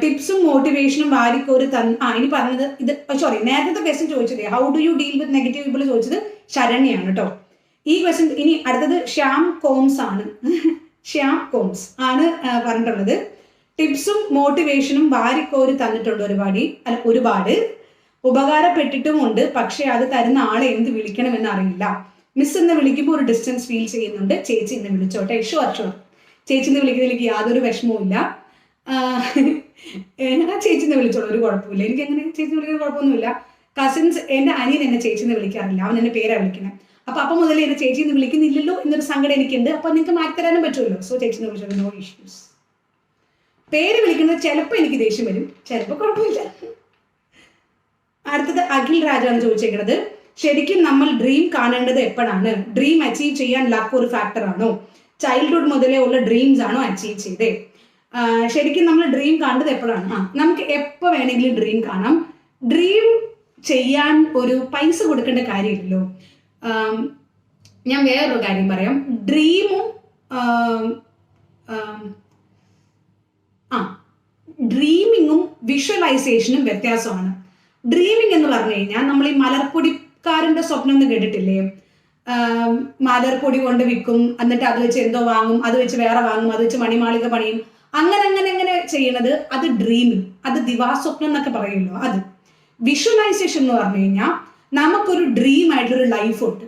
ടിപ്സും മോട്ടിവേഷനും വാരിക്കോര് ഇനി പറഞ്ഞത് ഇത് നേരത്തെ ക്വസ്റ്റ്യൻ ചോദിച്ചത് how do you deal with negative people ചോദിച്ചത് ശരണ്യാണ് കേട്ടോ. ഈ ക്വസ്റ്റ്യൻ ഇനി അടുത്തത് ശ്യാം കോംസ് ആണ് പറഞ്ഞിട്ടുള്ളത്. ടിപ്സും മോട്ടിവേഷനും വാരിക്കോര് തന്നിട്ടുണ്ട് ഒരുപാട് ഉപകാരപ്പെട്ടിട്ടുമുണ്ട്. പക്ഷെ അത് തരുന്ന ആളെ എന്ത് വിളിക്കണമെന്ന് അറിയില്ല. മിസ് എന്ന് വിളിക്കുമ്പോൾ ഒരു ഡിസ്റ്റൻസ് ഫീൽ ചെയ്യുന്നുണ്ട്. ചേച്ചി എന്ന് വിളിച്ചോട്ടെ. ഷുവർ ചേച്ചി എന്ന് വിളിക്കുന്നതിലേക്ക് യാതൊരു വിഷമവും ഇല്ല. ചേച്ചി എന്ന് വിളിച്ചോളൂ, ഒരു കുഴപ്പമില്ല. എനിക്ക് അങ്ങനെ ചേച്ചി വിളിക്കുന്ന കുഴപ്പമൊന്നുമില്ല. കസിൻസ്, എൻ്റെ അനിയൻ എന്നെ ചേച്ചി എന്ന് വിളിക്കാറില്ല, അവൻ എന്നെ പേരാണ് വിളിക്കുന്നത്. അപ്പം മുതലേ എന്നെ ചേച്ചി എന്ന് വിളിക്കുന്നില്ലല്ലോ എന്നൊരു സങ്കടം എനിക്കുണ്ട്. അപ്പം നിങ്ങൾക്ക് മാറ്റിത്തരാനും പറ്റുമല്ലോ. സോ ചേച്ചി എന്ന് വിളിച്ചോളൂ, നോ ഇഷ്യൂസ്. പേര് വിളിക്കുന്നത് ചിലപ്പോൾ എനിക്ക് ദേഷ്യം വരും, ചിലപ്പോൾ കുഴപ്പമില്ല. അടുത്തത് അഖിൽ രാജാണ് ചോദിച്ചേക്കുന്നത്, ശരിക്കും നമ്മൾ ഡ്രീം കാണേണ്ടത് എപ്പോഴാണ്? ഡ്രീം അച്ചീവ് ചെയ്യാൻ ലക്ക് ഒരു ഫാക്ടർ ആണോ? ചൈൽഡ്ഹുഡ് മുതലേ ഉള്ള ഡ്രീംസ് ആണോ അച്ചീവ് ചെയ്തേ? ശരിക്കും നമ്മൾ ഡ്രീം കണ്ടത് എപ്പോഴാണ്? നമുക്ക് എപ്പോൾ വേണമെങ്കിലും ഡ്രീം കാണാം. ഡ്രീം ചെയ്യാൻ ഒരു പൈസ കൊടുക്കേണ്ട കാര്യമില്ലല്ലോ. ഞാൻ വേറൊരു കാര്യം പറയാം. ഡ്രീമിങ്ങും വിഷ്വലൈസേഷനും വ്യത്യാസമാണ്. ഡ്രീമിംഗ് എന്ന് പറഞ്ഞു കഴിഞ്ഞാൽ നമ്മൾ ഈ മലർപ്പൊടി കാറിന്റെ സ്വപ്നം എന്ന് കേട്ടിട്ടില്ലേ? മാലർപ്പൊടി കൊണ്ട് വിൽക്കും, എന്നിട്ട് അത് വെച്ച് എന്തോ വാങ്ങും, അത് വെച്ച് വേറെ വാങ്ങും, അത് വെച്ച് മണിമാളിക പണിയും, അങ്ങനെ ചെയ്യണത് അത് ഡ്രീമിങ്, അത് ദിവാസ്വപ്നം എന്നൊക്കെ പറയുമല്ലോ. അത് വിഷ്വലൈസേഷൻ എന്ന് പറഞ്ഞു കഴിഞ്ഞാൽ നമുക്കൊരു ഡ്രീം ആയിട്ടൊരു ലൈഫ് ഉണ്ട്,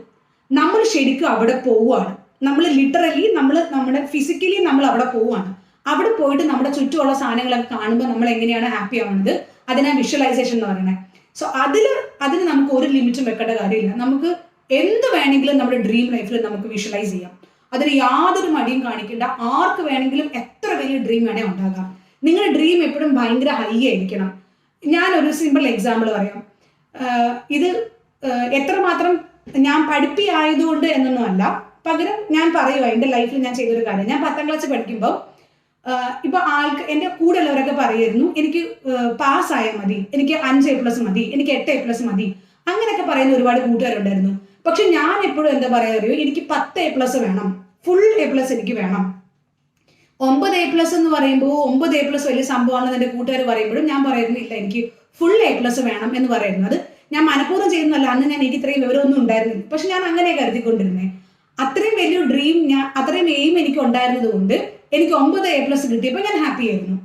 നമ്മൾ ശരിക്കും അവിടെ പോവുകയാണ്, നമ്മൾ ലിറ്ററലി നമ്മുടെ ഫിസിക്കലി നമ്മൾ അവിടെ പോവുകയാണ്. അവിടെ പോയിട്ട് നമ്മുടെ ചുറ്റുമുള്ള സാധനങ്ങളൊക്കെ കാണുമ്പോൾ നമ്മൾ എങ്ങനെയാണ് ഹാപ്പി ആവുന്നത്, അതിനാണ് വിഷ്വലൈസേഷൻ എന്ന് പറയുന്നത്. സോ അതിന് നമുക്ക് ഒരു ലിമിറ്റും വെക്കേണ്ട കാര്യമില്ല. നമുക്ക് എന്ത് വേണമെങ്കിലും നമ്മുടെ ഡ്രീം ലൈഫിൽ നമുക്ക് വിഷ്വലൈസ് ചെയ്യാം. അതിന് യാതൊരു മടിയും കാണിക്കേണ്ട. ആർക്ക് വേണമെങ്കിലും എത്ര വലിയ ഡ്രീം വേണേ ഉണ്ടാകാം. നിങ്ങളുടെ ഡ്രീം എപ്പോഴും ഭയങ്കര ഹൈ ആയിരിക്കണം. ഞാനൊരു സിമ്പിൾ എക്സാമ്പിൾ പറയാം. ഇത് എത്രമാത്രം ഞാൻ പഠിപ്പിയായതുകൊണ്ട് എന്നൊന്നും അല്ല, പകരം ഞാൻ പറയുക എൻ്റെ ലൈഫിൽ ഞാൻ ചെയ്തൊരു കാര്യം. ഞാൻ 10ാം ക്ലാസ് പഠിക്കുമ്പോൾ ഇപ്പൊ എൻ്റെ കൂടെ ഉള്ളവരൊക്കെ പറയായിരുന്നു എനിക്ക് പാസ്സായാൽ മതി, എനിക്ക് 5 A+ മതി, എനിക്ക് 8 A+ മതി, അങ്ങനെയൊക്കെ പറയുന്ന ഒരുപാട് കൂട്ടുകാരുണ്ടായിരുന്നു. പക്ഷെ ഞാൻ എപ്പോഴും എന്താ പറയാ അറിയോ, എനിക്ക് 10 A+ വേണം, ഫുൾ A+ എനിക്ക് വേണം. 9 A+ എന്ന് പറയുമ്പോൾ 9 A+ വലിയ സംഭവമാണെന്ന് എൻ്റെ കൂട്ടുകാർ പറയുമ്പോഴും ഞാൻ പറയുന്നു ഇല്ല, എനിക്ക് ഫുൾ A+ വേണം എന്ന് പറയുന്നത് ഞാൻ മനഃപൂർവ്വം ചെയ്യുന്നല്ല. അന്ന് എനിക്ക് ഇത്രയും വിവരമൊന്നും ഉണ്ടായിരുന്നില്ല, പക്ഷെ ഞാൻ അങ്ങനെ കരുതിക്കൊണ്ടിരുന്നേ. അത്രയും വലിയ ഡ്രീം, അത്രയും എയിം എനിക്ക് ഉണ്ടായിരുന്നത് കൊണ്ട് എനിക്ക് 9 A+ കിട്ടിയപ്പോൾ ഞാൻ ഹാപ്പി ആയിരുന്നു.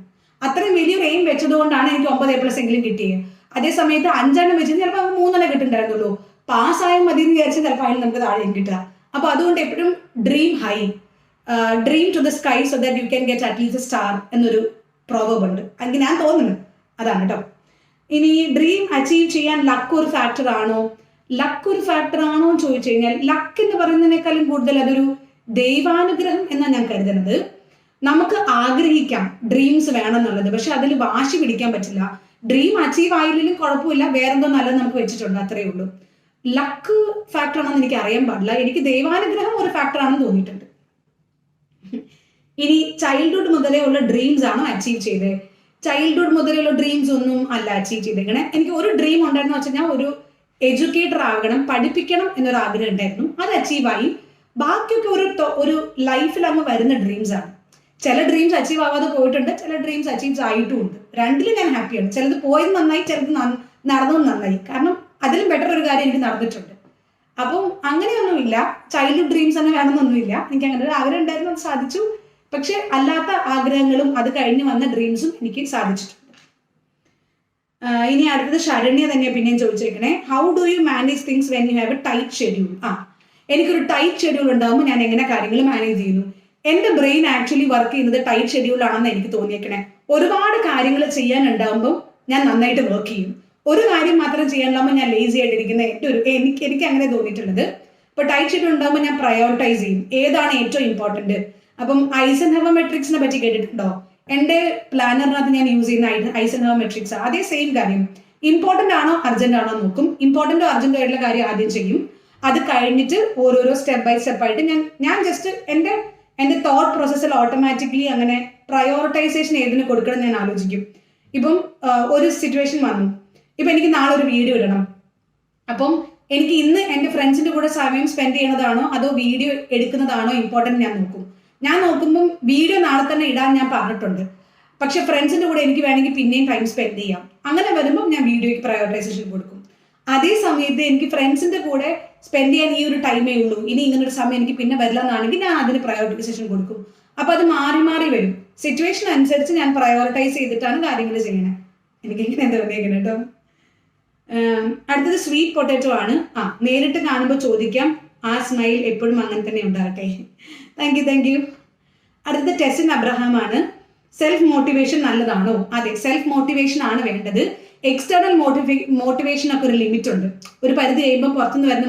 അത്രയും വലിയൊരു എയിം വെച്ചതുകൊണ്ടാണ് എനിക്ക് 9 A+ എങ്കിലും കിട്ടിയത്. അതേ സമയത്ത് 5 വെച്ചത് ചിലപ്പോൾ 3 കിട്ടുന്നുണ്ടായിരുന്നുള്ളൂ. പാസ്സായാൽ മതി എന്ന് വിചാരിച്ചാൽ ചിലപ്പോൾ അതിൽ നമുക്ക് താഴെ കിട്ടുക. അപ്പൊ അതുകൊണ്ട് എപ്പോഴും dream high, dream to the sky so that you can get at least star എന്നൊരു പ്രോവർബ് ഉണ്ട്. എനിക്ക് ഞാൻ തോന്നുന്നു അതാണ് കേട്ടോ. ഇനി ഡ്രീം അച്ചീവ് ചെയ്യാൻ ലക്ക് ഒരു ഫാക്ടർ ആണോ? ലക്ക് ഒരു ഫാക്ടർ ആണോ എന്ന് ചോദിച്ചു കഴിഞ്ഞാൽ ലക്ക് എന്ന് പറയുന്നതിനേക്കാളും കൂടുതൽ അതൊരു ദൈവാനുഗ്രഹം എന്നാണ് ഞാൻ കരുതുന്നത്. നമുക്ക് ആഗ്രഹിക്കാം ഡ്രീംസ് വേണം എന്നുള്ളത്, പക്ഷെ അതിൽ വാശി പിടിക്കാൻ പറ്റില്ല. ഡ്രീം അച്ചീവ് ആയില്ലെങ്കിലും കുഴപ്പമില്ല, വേറെന്തോ നല്ലത് നമുക്ക് വെച്ചിട്ടുണ്ട്, അത്രയേ ഉള്ളൂ. ലക്ക് ഫാക്ടർ ആണെന്ന് എനിക്ക് അറിയാൻ പാടില്ല. എനിക്ക് ദൈവാനുഗ്രഹം ഒരു ഫാക്ടർ ആണെന്ന് തോന്നിയിട്ടുണ്ട്. ഇനി ചൈൽഡ്ഹുഡ് മുതലേ ഉള്ള ഡ്രീംസ് ആണോ അച്ചീവ് ചെയ്തത്? ചൈൽഡ്ഹുഡ് മുതലുള്ള ഡ്രീംസ് ഒന്നും അല്ല അച്ചീവ് ചെയ്തേക്കണേ. എനിക്ക് ഒരു ഡ്രീം ഉണ്ടായിരുന്നു വെച്ചാൽ ഞാൻ ഒരു എഡ്യൂക്കേറ്റർ ആകണം, പഠിപ്പിക്കണം എന്നൊരു ആഗ്രഹം ഉണ്ടായിരുന്നു, അത് അച്ചീവായി. ബാക്കിയൊക്കെ ഒരു ലൈഫിൽ അങ്ങ് വരുന്ന ഡ്രീംസ് ആണ്. ചില ഡ്രീംസ് അച്ചീവ് ആവാതെ പോയിട്ടുണ്ട്, ചില ഡ്രീംസ് അച്ചീവ് ആയിട്ടും ഉണ്ട്. രണ്ടിലും ഞാൻ ഹാപ്പിയാണ്. ചിലത് പോയത് നന്നായി, ചിലത് നടന്നതും നന്നായി. കാരണം അതിലും ബെറ്റർ ഒരു കാര്യം എനിക്ക് നടന്നിട്ടുണ്ട്. അപ്പം അങ്ങനെയൊന്നുമില്ല, ചൈൽഡ്ഹുഡ് ഡ്രീംസ് തന്നെ വേണമെന്നൊന്നുമില്ല. എനിക്ക് അങ്ങനെ ഒരു ആഗ്രഹം ഉണ്ടായിരുന്നു, അത് സാധിച്ചു. പക്ഷെ അല്ലാത്ത ആഗ്രഹങ്ങളും അത് കഴിഞ്ഞ് വന്ന ഡ്രീംസും എനിക്ക് സാധിച്ചിട്ടുണ്ട്. ഇനി അടുത്തത് ശരണ്യ തന്നെയാണ് പിന്നെയും ചോദിച്ചേക്കണേ. How do you manage things when you have a tight schedule? എനിക്കൊരു ടൈറ്റ് ഷെഡ്യൂൾ ഉണ്ടാകുമ്പോൾ ഞാൻ എങ്ങനെ കാര്യങ്ങൾ മാനേജ് ചെയ്യുന്നു? എന്റെ ബ്രെയിൻ ആക്ച്വലി വർക്ക് ചെയ്യുന്നത് ടൈറ്റ് ഷെഡ്യൂൾ ആണെന്ന് എനിക്ക് തോന്നിയേക്കണേ. ഒരുപാട് കാര്യങ്ങൾ ചെയ്യാനുണ്ടാകുമ്പോൾ ഞാൻ നന്നായിട്ട് വർക്ക് ചെയ്യും. ഒരു കാര്യം മാത്രം ചെയ്യാനുണ്ടാകുമ്പോൾ ഞാൻ ലേസി ആയിട്ടിരിക്കുന്ന എനിക്ക് അങ്ങനെ തോന്നിയിട്ടുള്ളത്. ഇപ്പൊ ടൈറ്റ് ഷെഡ്യൂൾ ഉണ്ടാകുമ്പോൾ ഞാൻ പ്രയോറിറ്റൈസ് ചെയ്യും, ഏതാണ് ഏറ്റവും ഇമ്പോർട്ടന്റ്. അപ്പം ഐസൻഹവർ മെട്രിക്സിനെ പറ്റി കേട്ടിട്ടുണ്ടോ? എന്റെ പ്ലാനറിനകത്ത് ഞാൻ യൂസ് ചെയ്യുന്ന ഐസൻഹവർ മെട്രിക്സ്. അതേ സെയിം കാര്യം, ഇമ്പോർട്ടന്റ് ആണോ അർജന്റ് ആണോ നോക്കും. ഇമ്പോർട്ടന്റോ അർജന്റോ ആയിട്ടുള്ള കാര്യം ആദ്യം ചെയ്യും. അത് കഴിഞ്ഞിട്ട് ഓരോരോ സ്റ്റെപ്പ് ബൈ സ്റ്റെപ്പ് ആയിട്ട് ഞാൻ ജസ്റ്റ് എന്റെ തോട്ട് പ്രോസസ്സിൽ ഓട്ടോമാറ്റിക്കലി അങ്ങനെ പ്രയോറിറ്റൈസേഷൻ ഏതിന് കൊടുക്കണം ഞാൻ ആലോചിക്കും. ഇപ്പം ഒരു സിറ്റുവേഷൻ വന്നു, ഇപ്പൊ എനിക്ക് നാളെ ഒരു വീഡിയോ ഇടണം. അപ്പം എനിക്ക് ഇന്ന് എന്റെ ഫ്രണ്ട്സിന്റെ കൂടെ സമയം സ്പെൻഡ് ചെയ്യണതാണോ അതോ വീഡിയോ എടുക്കുന്നതാണോ ഇമ്പോർട്ടന്റ് ഞാൻ നോക്കും. ഞാൻ നോക്കുമ്പം വീഡിയോ നാളെ തന്നെ ഇടാൻ ഞാൻ പറഞ്ഞിട്ടുണ്ട്, പക്ഷെ ഫ്രണ്ട്സിന്റെ കൂടെ എനിക്ക് വേണമെങ്കിൽ പിന്നെയും ടൈം സ്പെൻഡ് ചെയ്യാം. അങ്ങനെ വരുമ്പോൾ ഞാൻ വീഡിയോയ്ക്ക് പ്രയോറിറ്റൈസേഷൻ കൊടുക്കും. അതേ സമയത്ത് എനിക്ക് ഫ്രണ്ട്സിന്റെ കൂടെ സ്പെൻഡ് ചെയ്യാൻ ഈ ഒരു ടൈമേ ഉള്ളൂ, ഇനി ഇങ്ങനൊരു സമയം എനിക്ക് പിന്നെ വരില്ല എന്നാണെങ്കിൽ ഞാൻ അതിന് പ്രയോറിറ്റൈസേഷൻ കൊടുക്കും. അപ്പൊ അത് മാറി മാറി വരും. സിറ്റുവേഷൻ അനുസരിച്ച് ഞാൻ പ്രയോറിറ്റൈസ് ചെയ്തിട്ടാണ് കാര്യങ്ങൾ ചെയ്യണേ. എനിക്ക് ഇങ്ങനെ തോന്നിയേക്കണം കേട്ടോ. അടുത്തത് സ്വീറ്റ് പൊട്ടാറ്റോ ആണ്. നേരിട്ട് കാണുമ്പോൾ ചോദിക്കാം, ആ സ്മൈൽ എപ്പോഴും അങ്ങനെ തന്നെ ഉണ്ടാകട്ടെ. Thank you. അടുത്തത് ടെസിൻ അബ്രഹാം ആണ്. സെൽഫ് മോട്ടിവേഷൻ നല്ലതാണോ? അതെ, സെൽഫ് മോട്ടിവേഷൻ ആണ് വേണ്ടത്. എക്സ്റ്റേണൽ മോട്ടിവേഷൻ ഒക്കെ ഒരു ലിമിറ്റ് ഉണ്ട്. ഒരു പരിധി കഴിയുമ്പോൾ പുറത്തുനിന്ന് വരുന്ന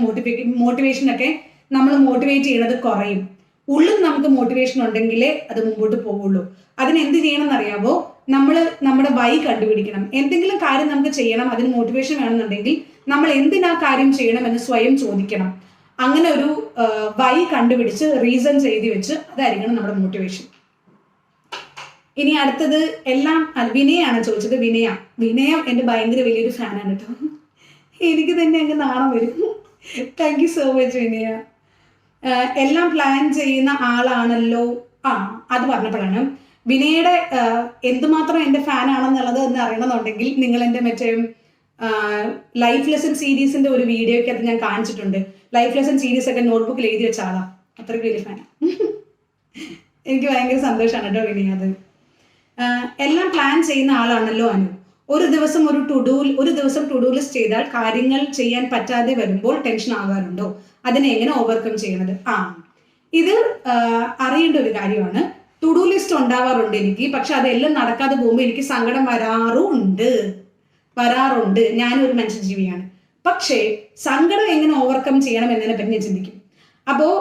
മോട്ടിവേഷനൊക്കെ നമ്മൾ മോട്ടിവേറ്റ് ചെയ്യണത് കുറയും. ഉള്ളിൽ നമുക്ക് മോട്ടിവേഷൻ ഉണ്ടെങ്കിലേ അത് മുമ്പോട്ട് പോവുള്ളൂ. അതിന് എന്ത് ചെയ്യണം എന്നറിയാമോ? നമ്മൾ നമ്മുടെ വൈ കണ്ടുപിടിക്കണം. എന്തെങ്കിലും കാര്യം നമുക്ക് ചെയ്യണം, അതിന് മോട്ടിവേഷൻ വേണമെന്നുണ്ടെങ്കിൽ നമ്മൾ എന്തിനാ കാര്യം ചെയ്യണം എന്ന് സ്വയം ചോദിക്കണം. അങ്ങനെ ഒരു വൈ കണ്ടുപിടിച്ച് റീസൺസ് എഴുതി വെച്ച് അതായിരിക്കണം നമ്മുടെ മോട്ടിവേഷൻ. ഇനി അടുത്തത് വിനയാണ് ചോദിച്ചത്. വിനയം എൻ്റെ ഭയങ്കര വലിയൊരു ഫാനാണ് കേട്ടോ. എനിക്ക് തന്നെ അങ്ങ് നാണം വരും. താങ്ക് യു സോ മച്ച് വിനയ. എല്ലാം പ്ലാൻ ചെയ്യുന്ന ആളാണല്ലോ. അത് പറഞ്ഞപ്പോഴാണ് വിനയുടെ എന്തുമാത്രം എൻ്റെ ഫാൻ ആണെന്നുള്ളത് എന്ന് അറിയണമെന്നുണ്ടെങ്കിൽ നിങ്ങൾ എൻ്റെ ലൈഫ് ലെസൺ സീരീസിന്റെ ഒരു വീഡിയോയ്ക്കകത്ത് ഞാൻ കാണിച്ചിട്ടുണ്ട്. ലൈഫ് ലെസൺ സീരീസ് ഒക്കെ നോട്ട്ബുക്കിൽ എഴുതി വെച്ച ആളാ. അത്രയ്ക്ക് വലിയ ഫാനാണ്. എനിക്ക് ഭയങ്കര സന്തോഷമാണ് കേട്ടോ ഇനി അത്. എല്ലാം പ്ലാൻ ചെയ്യുന്ന ആളാണല്ലോ അനു. ഒരു ദിവസം ടു ഡു ലിസ്റ്റ് ചെയ്താൽ കാര്യങ്ങൾ ചെയ്യാൻ പറ്റാതെ വരുമ്പോൾ ടെൻഷൻ ആകാറുണ്ടോ? അതിനെ എങ്ങനെ ഓവർകം ചെയ്യണത്? ഇത് അറിയേണ്ട ഒരു കാര്യമാണ്. ടു ഡു ലിസ്റ്റ് ഉണ്ടാവാറുണ്ട് എനിക്ക്. പക്ഷെ അതെല്ലാം നടക്കാതെ പോകുമ്പോൾ എനിക്ക് സങ്കടം വരാറുണ്ട്. ഞാനൊരു മനുഷ്യജീവിയാണ്. പക്ഷേ സങ്കടം എങ്ങനെ ഓവർകം ചെയ്യണം എന്നതിനെ പറ്റി ഞാൻ ചിന്തിക്കും. അപ്പോൾ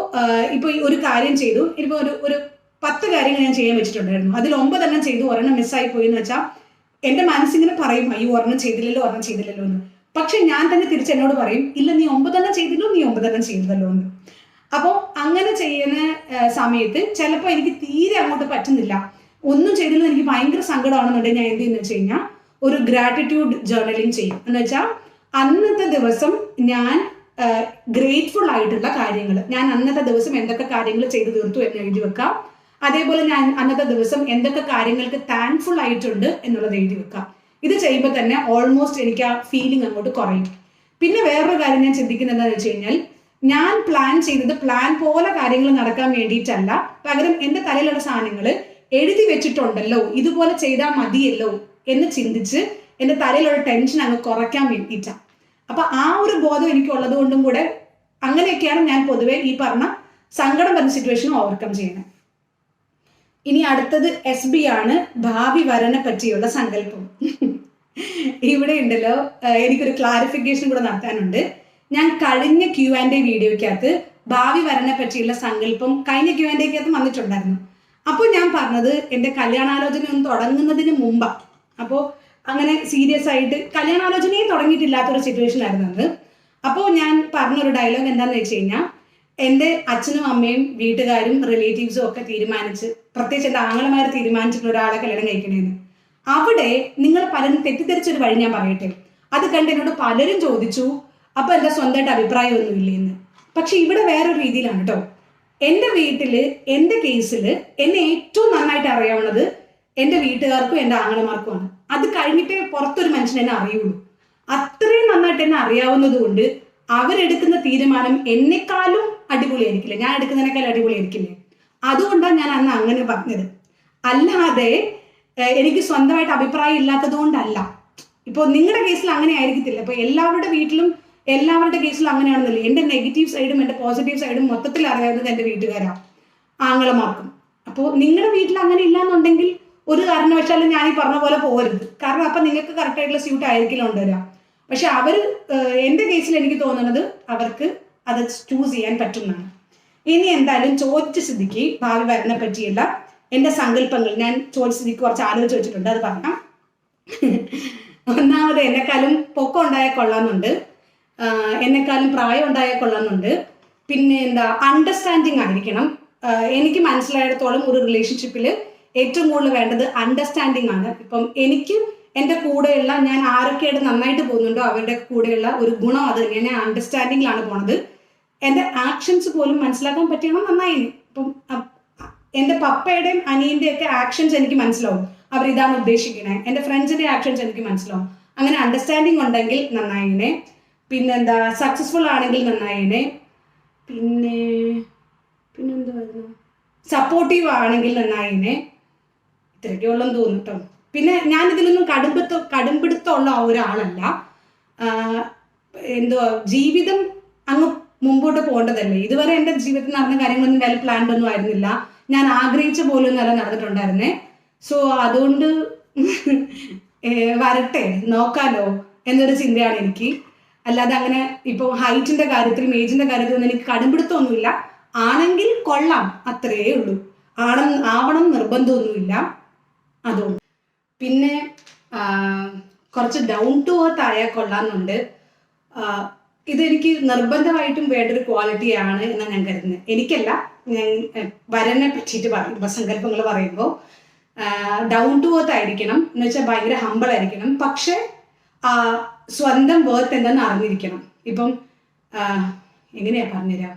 ഇപ്പോൾ ഒരു കാര്യം ചെയ്തു, ഇപ്പോൾ ഒരു 10 കാര്യങ്ങൾ ഞാൻ ചെയ്യാൻ വെച്ചിട്ടുണ്ടായിരുന്നു. അതിൽ 9 ചെയ്തു, ഒരെണ്ണം മിസ്സായി പോയി എന്ന് വെച്ചാൽ എൻ്റെ മനസ്സിങ്ങനെ പറയും, അയ്യോ ഒരെണ്ണം ചെയ്തില്ലല്ലോ എന്ന്. പക്ഷെ ഞാൻ തന്നെ തിരിച്ചെന്നോട് പറയും, ഇല്ല നീ 9 ചെയ്തില്ലോ, നീ 9 ചെയ്തല്ലോ എന്ന്. അപ്പോൾ അങ്ങനെ ചെയ്യുന്ന സമയത്ത് ചിലപ്പോൾ എനിക്ക് തീരെ അങ്ങോട്ട് പറ്റുന്നില്ല, ഒന്നും ചെയ്തില്ല, എനിക്ക് ഭയങ്കര സങ്കടമാണെന്നുണ്ടെങ്കിൽ ഞാൻ എന്ത് ചെയ്യുന്ന വെച്ച് കഴിഞ്ഞാൽ ഒരു ഗ്രാറ്റിറ്റ്യൂഡ് ജേർണലിങ് ചെയ്യും. എന്ന് വെച്ചാൽ അന്നത്തെ ദിവസം ഞാൻ ഗ്രേറ്റ്ഫുൾ ആയിട്ടുള്ള കാര്യങ്ങൾ, ഞാൻ അന്നത്തെ ദിവസം എന്തൊക്കെ കാര്യങ്ങൾ ചെയ്തു തീർത്തു എന്ന് എഴുതി വെക്കാം. അതേപോലെ ഞാൻ അന്നത്തെ ദിവസം എന്തൊക്കെ കാര്യങ്ങൾക്ക് താങ്ക്ഫുൾ ആയിട്ടുണ്ട് എന്നുള്ളത് എഴുതി വെക്കാം. ഇത് ചെയ്യുമ്പോൾ തന്നെ ഓൾമോസ്റ്റ് എനിക്ക് ആ ഫീലിംഗ് അങ്ങോട്ട് കുറയും. പിന്നെ വേറൊരു കാര്യം ഞാൻ ചിന്തിക്കുന്നത് എന്താണെന്ന് വെച്ച് കഴിഞ്ഞാൽ, ഞാൻ പ്ലാൻ ചെയ്തത് പ്ലാൻ പോലെ കാര്യങ്ങൾ നടക്കാൻ വേണ്ടിയിട്ടല്ല, പകരം എൻ്റെ തലയിലുള്ള സാധനങ്ങൾ എഴുതി വെച്ചിട്ടുണ്ടല്ലോ, ഇതുപോലെ ചെയ്താൽ മതിയല്ലോ എന്ന് ചിന്തിച്ച് എൻ്റെ തലയിലുള്ള ടെൻഷൻ അങ്ങ് കുറയ്ക്കാൻ വേണ്ടിയിട്ടാണ്. അപ്പൊ ആ ഒരു ബോധം എനിക്കുള്ളത് കൊണ്ടും കൂടെ അങ്ങനെയൊക്കെയാണ് ഞാൻ പൊതുവെ ഈ പറഞ്ഞ സങ്കടം വരുന്ന സിറ്റുവേഷൻ ഓവർകം ചെയ്യുന്നത്. ഇനി അടുത്തത് SB ആണ്, ഭാവി വരനെ പറ്റിയുള്ള സങ്കല്പം. ഇവിടെ ഉണ്ടല്ലോ, എനിക്കൊരു ക്ലാരിഫിക്കേഷൻ കൂടെ നടത്താനുണ്ട്. ഞാൻ കഴിഞ്ഞ Q&A വീഡിയോയ്ക്കകത്ത് ഭാവി വരനെ പറ്റിയുള്ള സങ്കല്പം കഴിഞ്ഞ Q&Aക്കകത്ത് വന്നിട്ടുണ്ടായിരുന്നു. അപ്പോൾ ഞാൻ പറഞ്ഞത് എൻ്റെ കല്യാണാലോചന ഒന്ന് തുടങ്ങുന്നതിന് മുമ്പാണ്. അപ്പോൾ അങ്ങനെ സീരിയസ് ആയിട്ട് കല്യാണാലോചനയെ തുടങ്ങിയിട്ടില്ലാത്തൊരു സിറ്റുവേഷൻ ആയിരുന്നു അത്. അപ്പോൾ ഞാൻ പറഞ്ഞൊരു ഡയലോഗ് എന്താണെന്ന് വെച്ച് കഴിഞ്ഞാൽ, എൻ്റെ അച്ഛനും അമ്മയും വീട്ടുകാരും റിലേറ്റീവ്സും ഒക്കെ തീരുമാനിച്ച്, പ്രത്യേകിച്ച് എൻ്റെ ആങ്ങളമാർ തീരുമാനിച്ചിട്ടുള്ള ഒരാളെ കല്യാണം കഴിക്കണേന്ന്. അവിടെ നിങ്ങൾ പലരും തെറ്റിദ്ധരിച്ചൊരു വഴി ഞാൻ പറയട്ടെ. അത് കണ്ട് എന്നോട് പലരും ചോദിച്ചു, അപ്പൊ എന്താ സ്വന്തമായിട്ട് അഭിപ്രായമൊന്നുമില്ലേ എന്ന്. പക്ഷെ ഇവിടെ വേറൊരു രീതിയിലാണ് കേട്ടോ. എൻ്റെ വീട്ടിൽ എൻ്റെ കേസിൽ എന്നെ ഏറ്റവും നന്നായിട്ട് അറിയാവുന്നത് എൻ്റെ വീട്ടുകാർക്കും എൻ്റെ ആങ്ങളമാർക്കുമാണ്. അത് കഴിഞ്ഞിട്ടേ പുറത്തൊരു മനുഷ്യൻ എന്നെ അറിയുള്ളൂ. അത്രയും നന്നായിട്ട് എന്നെ അറിയാവുന്നത് കൊണ്ട് അവരെടുക്കുന്ന തീരുമാനം എന്നെക്കാളും അടിപൊളിയായിരിക്കില്ലേ, ഞാൻ എടുക്കുന്നതിനേക്കാൾ അടിപൊളിയായിരിക്കില്ലേ. അതുകൊണ്ടാണ് ഞാൻ അന്ന് അങ്ങനെ പറഞ്ഞത്. അല്ലാതെ എനിക്ക് സ്വന്തമായിട്ട് അഭിപ്രായം ഇല്ലാത്തത് കൊണ്ടല്ല. ഇപ്പോൾ നിങ്ങളുടെ കേസിൽ അങ്ങനെ ആയിരിക്കത്തില്ല. ഇപ്പോൾ എല്ലാവരുടെ വീട്ടിലും എല്ലാവരുടെ കേസിലും അങ്ങനെയാണെന്നില്ല. എൻ്റെ നെഗറ്റീവ് സൈഡും എൻ്റെ പോസിറ്റീവ് സൈഡും മൊത്തത്തിൽ അറിയാവുന്നത് എൻ്റെ വീട്ടുകാരാണ്, ആങ്ങളമാർക്കും. അപ്പോൾ നിങ്ങളുടെ വീട്ടിൽ അങ്ങനെ ഇല്ലാന്നുണ്ടെങ്കിൽ ഒരു കാരണവശാലും ഞാൻ ഈ പറഞ്ഞ പോലെ പോകരുത്. കാരണം അപ്പം നിങ്ങൾക്ക് കറക്റ്റായിട്ടുള്ള സ്യൂട്ട് ആയിരിക്കില്ല കൊണ്ടുവരിക. പക്ഷെ അവർ, എൻ്റെ കേസിൽ എനിക്ക് തോന്നുന്നത് അവർക്ക് അത് ചൂസ് ചെയ്യാൻ പറ്റുന്നതാണ്. ഇനി എന്തായാലും ചോദിച്ച സ്ഥിതിക്ക് ഭാവി വരനെ പറ്റിയുള്ള എൻ്റെ സങ്കല്പങ്ങൾ ഞാൻ ചോദിച്ച സ്ഥിതിക്ക് കുറച്ച് ആലോചിച്ച് വെച്ചിട്ടുണ്ട്, അത് പറയാം. ഒന്നാമത് എന്നെക്കാളും പൊക്കം ഉണ്ടായാൽ കൊള്ളാമെന്നുണ്ട്, എന്നെക്കാളും പ്രായം ഉണ്ടായാൽ കൊള്ളാമെന്നുണ്ട്. പിന്നെ അണ്ടർസ്റ്റാൻഡിങ് ആയിരിക്കണം. എനിക്ക് മനസ്സിലായിടത്തോളം ഒരു റിലേഷൻഷിപ്പിൽ ഏറ്റവും കൂടുതൽ വേണ്ടത് അണ്ടർസ്റ്റാൻഡിങ് ആണ്. ഇപ്പം എനിക്ക് എൻ്റെ കൂടെയുള്ള, ഞാൻ ആരൊക്കെയായിട്ട് നന്നായിട്ട് പോകുന്നുണ്ടോ അവരുടെ കൂടെയുള്ള ഒരു ഗുണം അത് തന്നെയാണ്. ഞാൻ അണ്ടർസ്റ്റാൻഡിങ്ങിലാണ് പോണത്. എൻ്റെ ആക്ഷൻസ് പോലും മനസ്സിലാക്കാൻ പറ്റിയണം നന്നായി. ഇപ്പം എൻ്റെ പപ്പയുടെയും അനിയൻ്റെയും ഒക്കെ ആക്ഷൻസ് എനിക്ക് മനസ്സിലാവും, അവരിതാണ് ഉദ്ദേശിക്കണേ. എൻ്റെ ഫ്രണ്ട്സിൻ്റെ ആക്ഷൻസ് എനിക്ക് മനസ്സിലാവും. അങ്ങനെ അണ്ടർസ്റ്റാൻഡിങ് ഉണ്ടെങ്കിൽ നന്നായിനെ. പിന്നെന്താ, സക്സസ്ഫുൾ ആണെങ്കിൽ നന്നായിനെ. പിന്നെന്തായിരുന്നു, സപ്പോർട്ടീവ് ആണെങ്കിൽ നന്നായിനെ. ഇത്രയൊക്കെ ഉള്ളെന്ന് തോന്നുന്നു കേട്ടോ. പിന്നെ ഞാൻ ഇതിലൊന്നും കടുംപിടുത്തമുള്ള ഒരാളല്ല. ജീവിതം അങ്ങ് മുമ്പോട്ട് പോകേണ്ടതല്ലേ. ഇതുവരെ എൻ്റെ ജീവിതത്തിൽ നടന്ന കാര്യങ്ങളൊന്നും വെൽ പ്ലാൻഡ് ഒന്നും ആയിരുന്നില്ല. ഞാൻ ആഗ്രഹിച്ച പോലും നല്ല നടന്നിട്ടുണ്ടായിരുന്നേ. സോ അതുകൊണ്ട് വരട്ടെ, നോക്കാലോ എന്നൊരു ചിന്തയാണ് എനിക്ക്. അല്ലാതെ അങ്ങനെ ഇപ്പോൾ ഹൈറ്റിന്റെ കാര്യത്തിലും ഏജിന്റെ കാര്യത്തിലും എനിക്ക് കടുംപിടുത്തമൊന്നുമില്ല. ആണെങ്കിൽ കൊള്ളാം, അത്രയേ ഉള്ളൂ. ആവണം നിർബന്ധമൊന്നുമില്ല. അതുകൊണ്ട് പിന്നെ കുറച്ച് ഡൗൺ ടു എർത്ത് ആയാൽ കൊള്ളാമെന്നുണ്ട്. ഇതെനിക്ക് നിർബന്ധമായിട്ടും വേണ്ടൊരു ക്വാളിറ്റിയാണ് എന്നാണ് ഞാൻ കരുതുന്നത്. എനിക്കല്ല, ഞാൻ വരനെ പറ്റിയിട്ട് പറയുമ്പോൾ, സങ്കല്പങ്ങൾ പറയുമ്പോൾ ഡൗൺ ടു എർത്ത് ആയിരിക്കണം. എന്ന് വെച്ചാൽ ഭയങ്കര ഹമ്പിൾ ആയിരിക്കണം. പക്ഷെ സ്വന്തം വേർത്ത് എന്താണെന്ന് അറിഞ്ഞിരിക്കണം. ഇപ്പം എങ്ങനെയാ പറഞ്ഞുതരാം,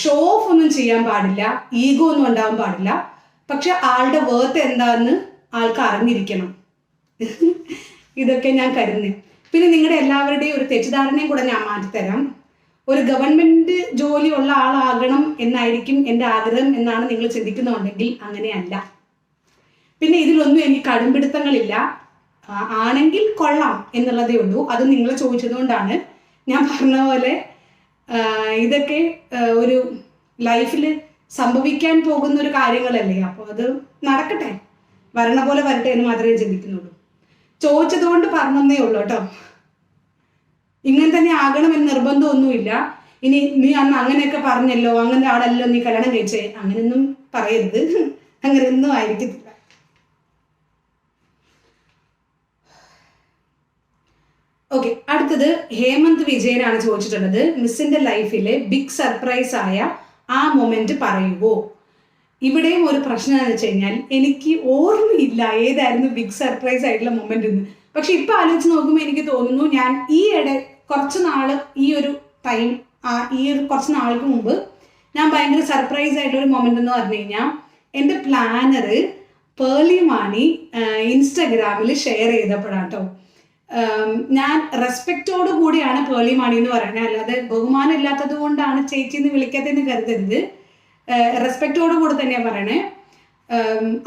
ഷോ ഓഫ് ഒന്നും ചെയ്യാൻ പാടില്ല, ഈഗോ ഒന്നും ഉണ്ടാവാൻ പാടില്ല. പക്ഷെ ആളുടെ വേർത്ത് എന്താണെന്ന് ആൾക്ക് അറിഞ്ഞിരിക്കണം. ഇതൊക്കെ ഞാൻ കരുതുന്നത്. പിന്നെ നിങ്ങളുടെ എല്ലാവരുടെയും ഒരു തെറ്റിദ്ധാരണയും കൂടെ ഞാൻ മാറ്റിത്തരാം. ഒരു ഗവൺമെന്റ് ജോലിയുള്ള ആളാകണം എന്നായിരിക്കും എൻ്റെ ആഗ്രഹം എന്നാണ് നിങ്ങൾ ചിന്തിക്കുന്നുണ്ടെങ്കിൽ അങ്ങനെയല്ല. പിന്നെ ഇതിലൊന്നും എനിക്ക് കടുംപിടുത്തങ്ങളില്ല. ആണെങ്കിൽ കൊള്ളാം എന്നുള്ളതേ ഉള്ളൂ. അത് നിങ്ങൾ ചോദിച്ചതുകൊണ്ടാണ്. ഞാൻ പറഞ്ഞ പോലെ ഇതൊക്കെ ഒരു ലൈഫിൽ സംഭവിക്കാൻ പോകുന്ന ഒരു കാര്യങ്ങളല്ലേ. അപ്പോൾ അത് നടക്കട്ടെ, വരണ പോലെ വരട്ടെ എന്ന് മാത്രമേ ചിന്തിക്കുന്നുള്ളൂ. ചോദിച്ചതുകൊണ്ട് പറഞ്ഞതേ ഉള്ളൂ കേട്ടോ. ഇങ്ങനെ തന്നെ ആകണമെന്ന് നിർബന്ധമൊന്നുമില്ല. ഇനി നീ അന്ന് അങ്ങനെയൊക്കെ പറഞ്ഞല്ലോ, അങ്ങനെ ആളല്ലോ നീ കല്യാണം കഴിച്ചേ, അങ്ങനെയൊന്നും പറയരുത്. അങ്ങനെയൊന്നും ആയിരിക്കത്തില്ല. ഓക്കെ, അടുത്തത് ഹേമന്ത് വിജയനാണ് ചോദിച്ചിട്ടുള്ളത്. മിസ്സിന്റെ ലൈഫിലെ ബിഗ് സർപ്രൈസ് ആയ ആ മൊമെന്റ് പറയുവോ? ഇവിടെയും ഒരു പ്രശ്നം എന്ന് വെച്ച് കഴിഞ്ഞാൽ എനിക്ക് ഓർമ്മയില്ല ഏതായിരുന്നു ബിഗ് സർപ്രൈസ് ആയിട്ടുള്ള മൊമെന്റ് എന്ന്. പക്ഷെ ഇപ്പൊ ആലോചിച്ച് നോക്കുമ്പോൾ എനിക്ക് തോന്നുന്നു ഞാൻ കുറച്ച് നാൾക്ക് മുമ്പ് ഞാൻ ഭയങ്കര സർപ്രൈസ് ആയിട്ടുള്ള ഒരു മൊമെന്റ് എന്ന് പറഞ്ഞു കഴിഞ്ഞാൽ എൻ്റെ പ്ലാനർ പേർലി മാണി ഇൻസ്റ്റഗ്രാമിൽ ഷെയർ ചെയ്തപ്പോഴാട്ടോ. ഞാൻ റെസ്പെക്റ്റോട് കൂടിയാണ് പേർലി മാണി എന്ന് പറയുന്നത്, അല്ലാതെ ബഹുമാനം ഇല്ലാത്തത് കൊണ്ടാണ് ചേച്ചി എന്ന് വിളിക്കാത്തതെന്ന് കരുതരുത്. റെസ്പെക്റ്റോട് കൂടെ തന്നെയാണ് പറയണേ.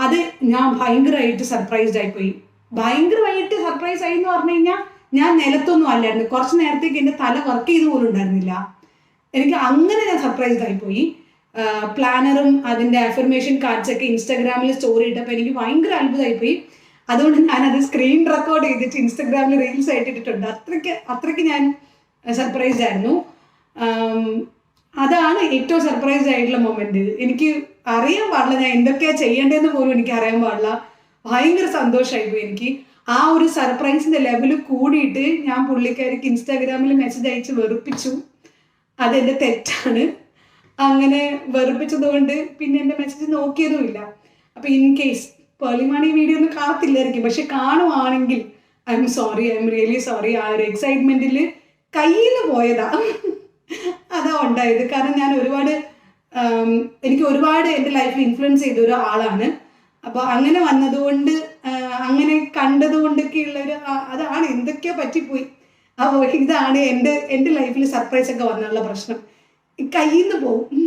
അത് ഞാൻ ഭയങ്കരമായിട്ട് സർപ്രൈസ്ഡ് ആയിപ്പോയി. ഭയങ്കരമായിട്ട് സർപ്രൈസ് ആയി എന്ന് പറഞ്ഞു കഴിഞ്ഞാൽ ഞാൻ നിലത്തൊന്നും അല്ലായിരുന്നു. കുറച്ച് നേരത്തേക്ക് എൻ്റെ തല വർക്ക് ചെയ്ത് പോലും ഉണ്ടായിരുന്നില്ല. എനിക്ക് അങ്ങനെ ഞാൻ സർപ്രൈസ്ഡ് ആയിപ്പോയി. പ്ലാനറും അതിൻ്റെ അഫർമേഷൻ കാർഡ്സൊക്കെ ഇൻസ്റ്റാഗ്രാമിൽ സ്റ്റോറി ഇട്ടപ്പോൾ എനിക്ക് ഭയങ്കര അത്ഭുതമായിപ്പോയി. അതുകൊണ്ട് ഞാനത് സ്ക്രീൻ റെക്കോർഡ് ചെയ്തിട്ട് ഇൻസ്റ്റാഗ്രാമിൽ റീൽസ് ആയിട്ട് ഇട്ടിട്ടുണ്ട്. അത്രയ്ക്ക് ഞാൻ സർപ്രൈസ്ഡ് ആയിരുന്നു. അതാണ് ഏറ്റവും സർപ്രൈസ്ഡ് ആയിട്ടുള്ള മൊമെന്റ്. എനിക്ക് അറിയാൻ പാടില്ല ഞാൻ എന്തൊക്കെയാണ് ചെയ്യേണ്ടതെന്ന് പോലും എനിക്ക് അറിയാൻ പാടില്ല. ഭയങ്കര സന്തോഷമായിപ്പോയി എനിക്ക്. ആ ഒരു സർപ്രൈസിന്റെ ലെവൽ കൂടിയിട്ട് ഞാൻ പുള്ളിക്കാരിക്ക് ഇൻസ്റ്റാഗ്രാമിൽ മെസ്സേജ് അയച്ച് വെറുപ്പിച്ചു. അതെന്റെ തെറ്റാണ്. അങ്ങനെ വെറുപ്പിച്ചത് കൊണ്ട് പിന്നെ എൻ്റെ മെസ്സേജ് നോക്കിയതുമില്ല. അപ്പൊ in case Pearle Mani video ഒന്നും കാണത്തില്ലായിരിക്കും, പക്ഷെ കാണുവാണെങ്കിൽ ഐ എം റിയലി സോറി. ആ ഒരു എക്സൈറ്റ്മെന്റിൽ കയ്യിൽ പോയതാ. അതാ ഉണ്ടായത്. കാരണം ഞാൻ എനിക്ക് ഒരുപാട് എൻ്റെ ലൈഫിൽ ഇൻഫ്ലുവൻസ് ചെയ്ത ഒരു ആളാണ്. അപ്പോൾ അങ്ങനെ വന്നതുകൊണ്ട്, അങ്ങനെ കണ്ടതുകൊണ്ടൊക്കെ ഉള്ളൊരു അതാണ് എന്തൊക്കെയോ പറ്റിപ്പോയി. അപ്പോൾ ഇതാണ് എൻ്റെ ലൈഫിൽ സർപ്രൈസ് ഒക്കെ വന്നുള്ള പ്രശ്നം. കയ്യിൽ നിന്ന് പോവും.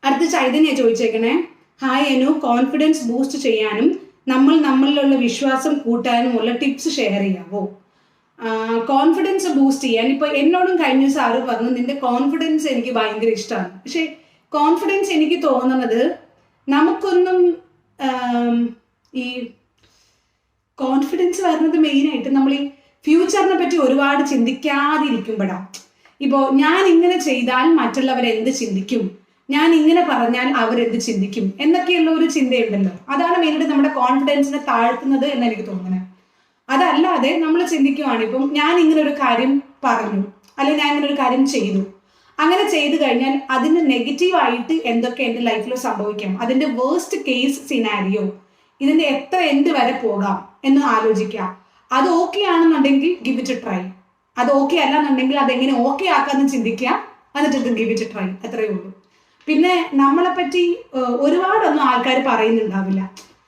അടുത്ത ചൈതന്യ ചോദിച്ചേക്കണേ. ഹായ് അനു, കോൺഫിഡൻസ് ബൂസ്റ്റ് ചെയ്യാനും നമ്മളിലുള്ള വിശ്വാസം കൂട്ടാനുമുള്ള ടിപ്സ് ഷെയർ ചെയ്യാവോ? കോൺഫിഡൻസ് ബൂസ്റ്റ് ചെയ്യാൻ ഇപ്പോൾ എന്നോടും കഴിഞ്ഞ സാറ് പറഞ്ഞു നിന്റെ കോൺഫിഡൻസ് എനിക്ക് ഭയങ്കര ഇഷ്ടമാണ്. പക്ഷെ കോൺഫിഡൻസ് എനിക്ക് തോന്നുന്നത് നമുക്കൊന്നും ഈ കോൺഫിഡൻസ് വരുന്നത് മെയിനായിട്ട് നമ്മൾ ഈ ഫ്യൂച്ചറിനെ പറ്റി ഒരുപാട് ചിന്തിക്കാതിരിക്കുമ്പോഴാണ്. ഇപ്പോൾ ഞാൻ ഇങ്ങനെ ചെയ്താൽ മറ്റുള്ളവർ എന്ത് ചിന്തിക്കും, ഞാൻ ഇങ്ങനെ പറഞ്ഞാൽ അവരെന്ത് ചിന്തിക്കും എന്നൊക്കെയുള്ള ഒരു ചിന്തയുണ്ടല്ലോ. അതാണ് മെയിനായിട്ട് നമ്മുടെ കോൺഫിഡൻസിനെ താഴ്ത്തുന്നത് എന്ന് എനിക്ക് തോന്നുന്നത്. അതല്ലാതെ നമ്മൾ ചിന്തിക്കുവാണ്, ഇപ്പം ഞാൻ ഇങ്ങനെ ഒരു കാര്യം പറഞ്ഞു, അല്ലെങ്കിൽ ഞാൻ ഇങ്ങനെ ഒരു കാര്യം ചെയ്തു, അങ്ങനെ ചെയ്തു കഴിഞ്ഞാൽ അതിന് നെഗറ്റീവായിട്ട് എന്തൊക്കെ എൻ്റെ ലൈഫിൽ സംഭവിക്കാം, അതിൻ്റെ വേഴ്സ്റ്റ് കേസ് സിനാരിയോ, ഇതിൻ്റെ എത്ര എൻഡ് വരെ പോകാം എന്ന് ആലോചിക്കാം. അത് ഓക്കെ ആണെന്നുണ്ടെങ്കിൽ ഗിവ് ഇറ്റ് എ ട്രൈ. അത് ഓക്കെ അല്ല എന്നുണ്ടെങ്കിൽ അതെങ്ങനെ ഓക്കെ ആക്കാമെന്ന് ചിന്തിക്കുക, എന്നിട്ട് ഗിവ് ഇറ്റ് എ ട്രൈ. അത്രയേ ഉള്ളൂ. പിന്നെ നമ്മളെപ്പറ്റി ഒരുപാടൊന്നും ആൾക്കാർ പറയുന്നുണ്ടാവില്ല.